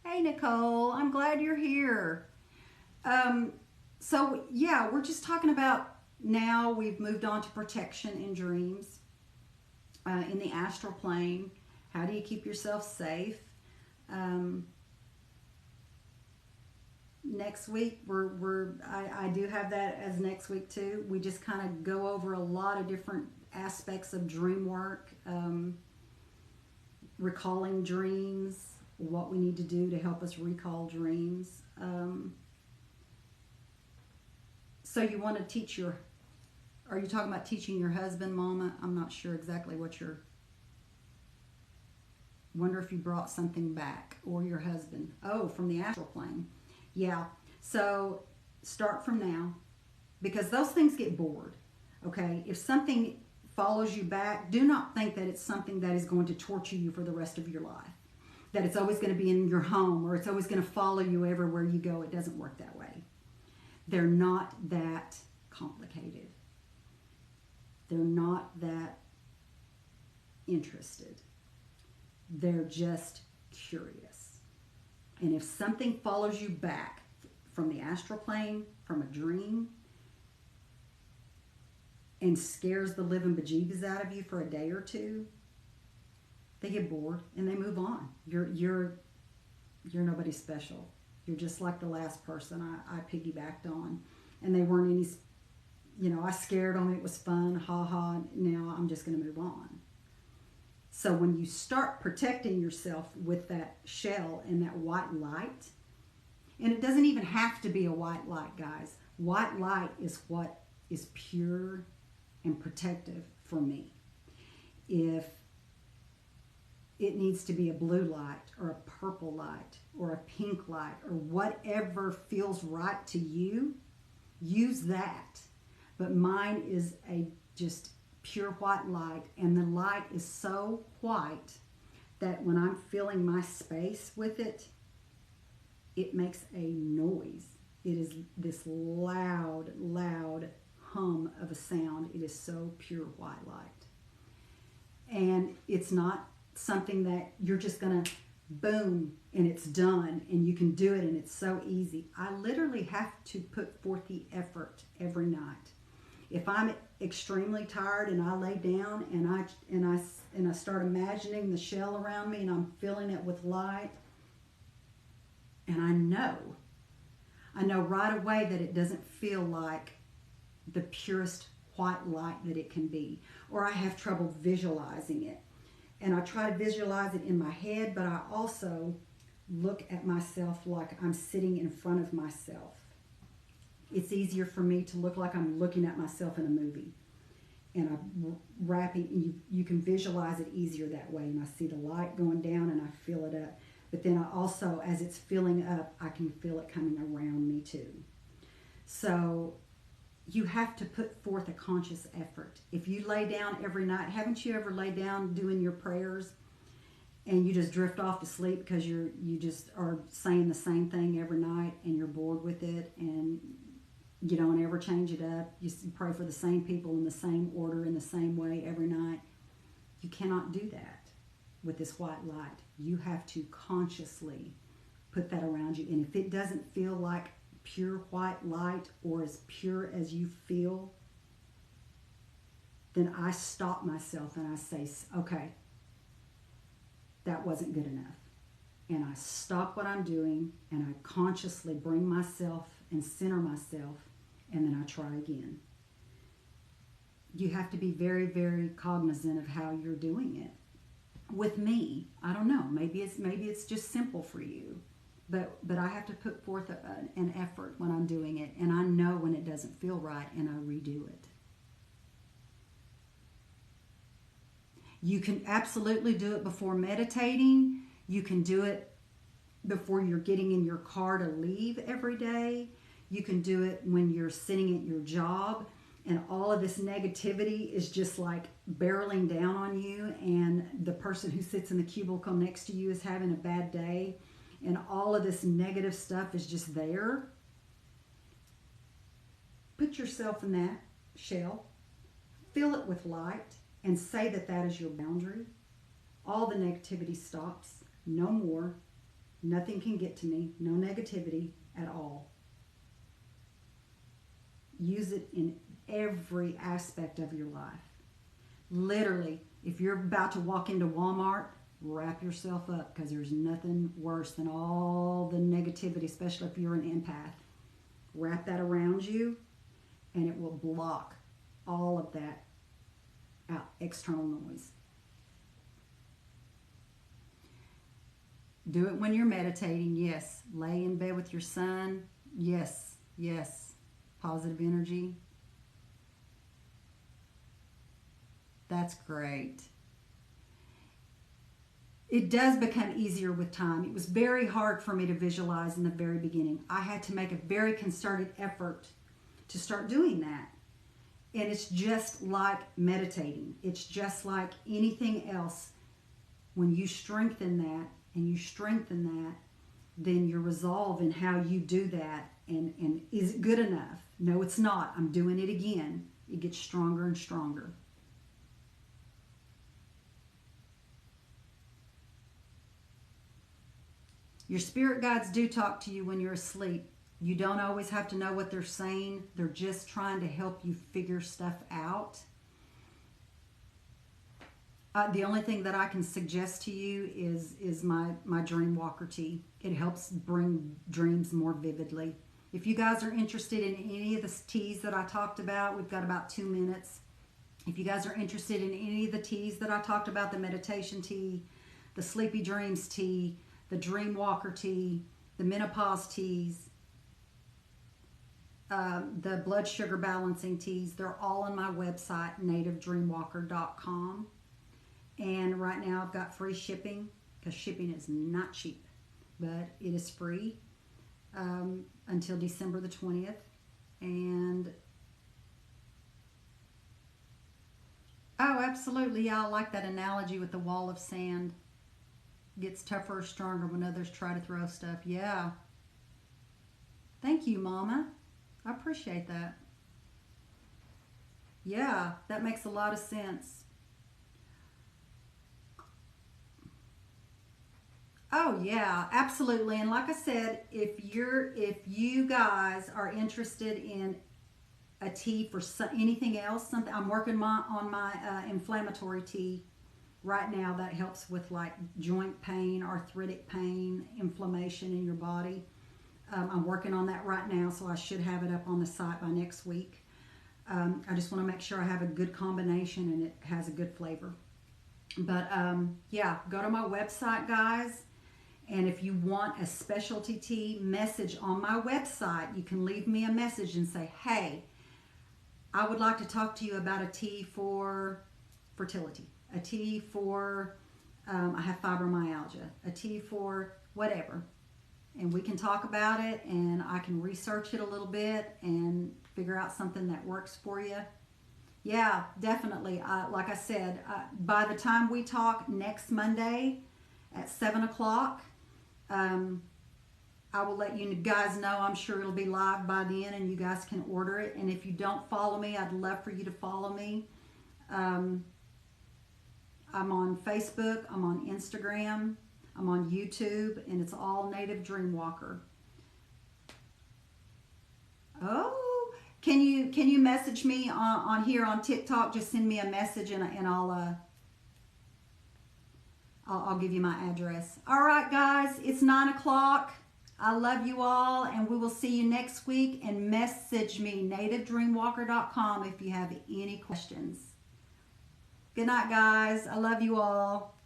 Hey, Nicole. I'm glad you're here. So, yeah, we're just talking about now we've moved on to protection in dreams, in the astral plane. How do you keep yourself safe? Next week, I do have that as next week too. We just kind of go over a lot of different aspects of dream work, recalling dreams, what we need to do to help us recall dreams. So you want to teach are you talking about teaching your husband, Mama? I'm not sure exactly what wonder if you brought something back, or your husband. Oh, from the astral plane. Yeah, so start from now, because those things get bored, okay? If something follows you back, do not think that it's something that is going to torture you for the rest of your life, that it's always going to be in your home, or it's always going to follow you everywhere you go. It doesn't work that way. They're not that complicated. They're not that interested. They're just curious. And if something follows you back from the astral plane, from a dream, and scares the living bejeebus out of you for a day or two, they get bored and they move on. You're nobody special. You're just like the last person I piggybacked on. And they weren't any, I scared them. It was fun. Ha ha. Now I'm just going to move on. So when you start protecting yourself with that shell and that white light, and it doesn't even have to be a white light, guys. White light is what is pure and protective for me. If it needs to be a blue light or a purple light or a pink light or whatever feels right to you, use that. But mine is a just pure white light, and the light is so white that when I'm filling my space with it, it makes a noise. It is this loud hum of a sound. It is so pure white light. And it's not something that you're just gonna boom and it's done and you can do it and it's so easy. I literally have to put forth the effort every night. If I'm extremely tired and I lay down and I start imagining the shell around me and I'm filling it with light, and I know right away that it doesn't feel like the purest white light that it can be, or I have trouble visualizing it. And I try to visualize it in my head, but I also look at myself like I'm sitting in front of myself. It's easier for me to look like I'm looking at myself in a movie. And I'm wrapping, you can visualize it easier that way. And I see the light going down and I feel it up. But then I also, as it's filling up, I can feel it coming around me too. So you have to put forth a conscious effort. If you lay down every night, haven't you ever laid down doing your prayers and you just drift off to sleep because you just are saying the same thing every night and you're bored with it and you don't ever change it up? You pray for the same people in the same order in the same way every night. You cannot do that with this white light. You have to consciously put that around you. And if it doesn't feel like pure white light or as pure as you feel, then I stop myself and I say, okay, that wasn't good enough. And I stop what I'm doing and I consciously bring myself and center myself, and then I try again. You have to be very, very cognizant of how you're doing it. With me, I don't know, maybe it's just simple for you. But I have to put forth an effort when I'm doing it, and I know when it doesn't feel right, and I redo it. You can absolutely do it before meditating. You can do it before you're getting in your car to leave every day. You can do it when you're sitting at your job and all of this negativity is just like barreling down on you, and the person who sits in the cubicle next to you is having a bad day. And all of this negative stuff is just there. Put yourself in that shell. Fill it with light and say that that is your boundary. All the negativity stops. No more. Nothing can get to me. No negativity at all. Use it in every aspect of your life. Literally, if you're about to walk into Walmart, wrap yourself up, because there's nothing worse than all the negativity, especially if you're an empath. Wrap that around you and it will block all of that external noise. Do it when you're meditating, yes. Lay in bed with your son, yes, yes. Positive energy. That's great. It does become easier with time. It was very hard for me to visualize in the very beginning. I had to make a very concerted effort to start doing that. And it's just like meditating. It's just like anything else. When you strengthen that and you strengthen that, then your resolve in how you do that, and is it good enough? No, it's not. I'm doing it again. It gets stronger and stronger. Your spirit guides do talk to you when you're asleep. You don't always have to know what they're saying. They're just trying to help you figure stuff out. The only thing that I can suggest to you is my Dream Walker tea. It helps bring dreams more vividly. If you guys are interested in any of the teas that I talked about, we've got about 2 minutes. If you guys are interested in any of the teas that I talked about, the meditation tea, the Sleepy Dreams tea, the Dream Walker tea, the menopause teas, the blood sugar balancing teas, they're all on my website, nativedreamwalker.com. And right now I've got free shipping, because shipping is not cheap, but it is free until December the 20th. And oh, absolutely, yeah, I like that analogy with the wall of sand. Gets tougher or stronger when others try to throw stuff. Yeah. Thank you, Mama. I appreciate that. Yeah, that makes a lot of sense. Oh yeah, absolutely. And like I said, if you guys are interested in a tea for anything else, something, I'm working on my inflammatory tea right now that helps with like joint pain, arthritic pain, inflammation in your body. I'm working on that right now, so I should have it up on the site by next week. I just want to make sure I have a good combination and it has a good flavor. But yeah, go to my website, guys. And if you want a specialty tea message on my website, you can leave me a message and say, hey, I would like to talk to you about a tea for fertility, a tea for, I have fibromyalgia, a tea for whatever. And we can talk about it, and I can research it a little bit and figure out something that works for you. Yeah, definitely. Like I said, by the time we talk next Monday at 7 o'clock, I will let you guys know. I'm sure it'll be live by then and you guys can order it. And if you don't follow me, I'd love for you to follow me. I'm on Facebook, I'm on Instagram, I'm on YouTube, and it's all Native Dreamwalker. Oh, can you message me on here on TikTok? Just send me a message and I'll give you my address. All right, guys, it's 9 o'clock. I love you all, and we will see you next week. And message me, nativedreamwalker.com, if you have any questions. Good night, guys. I love you all.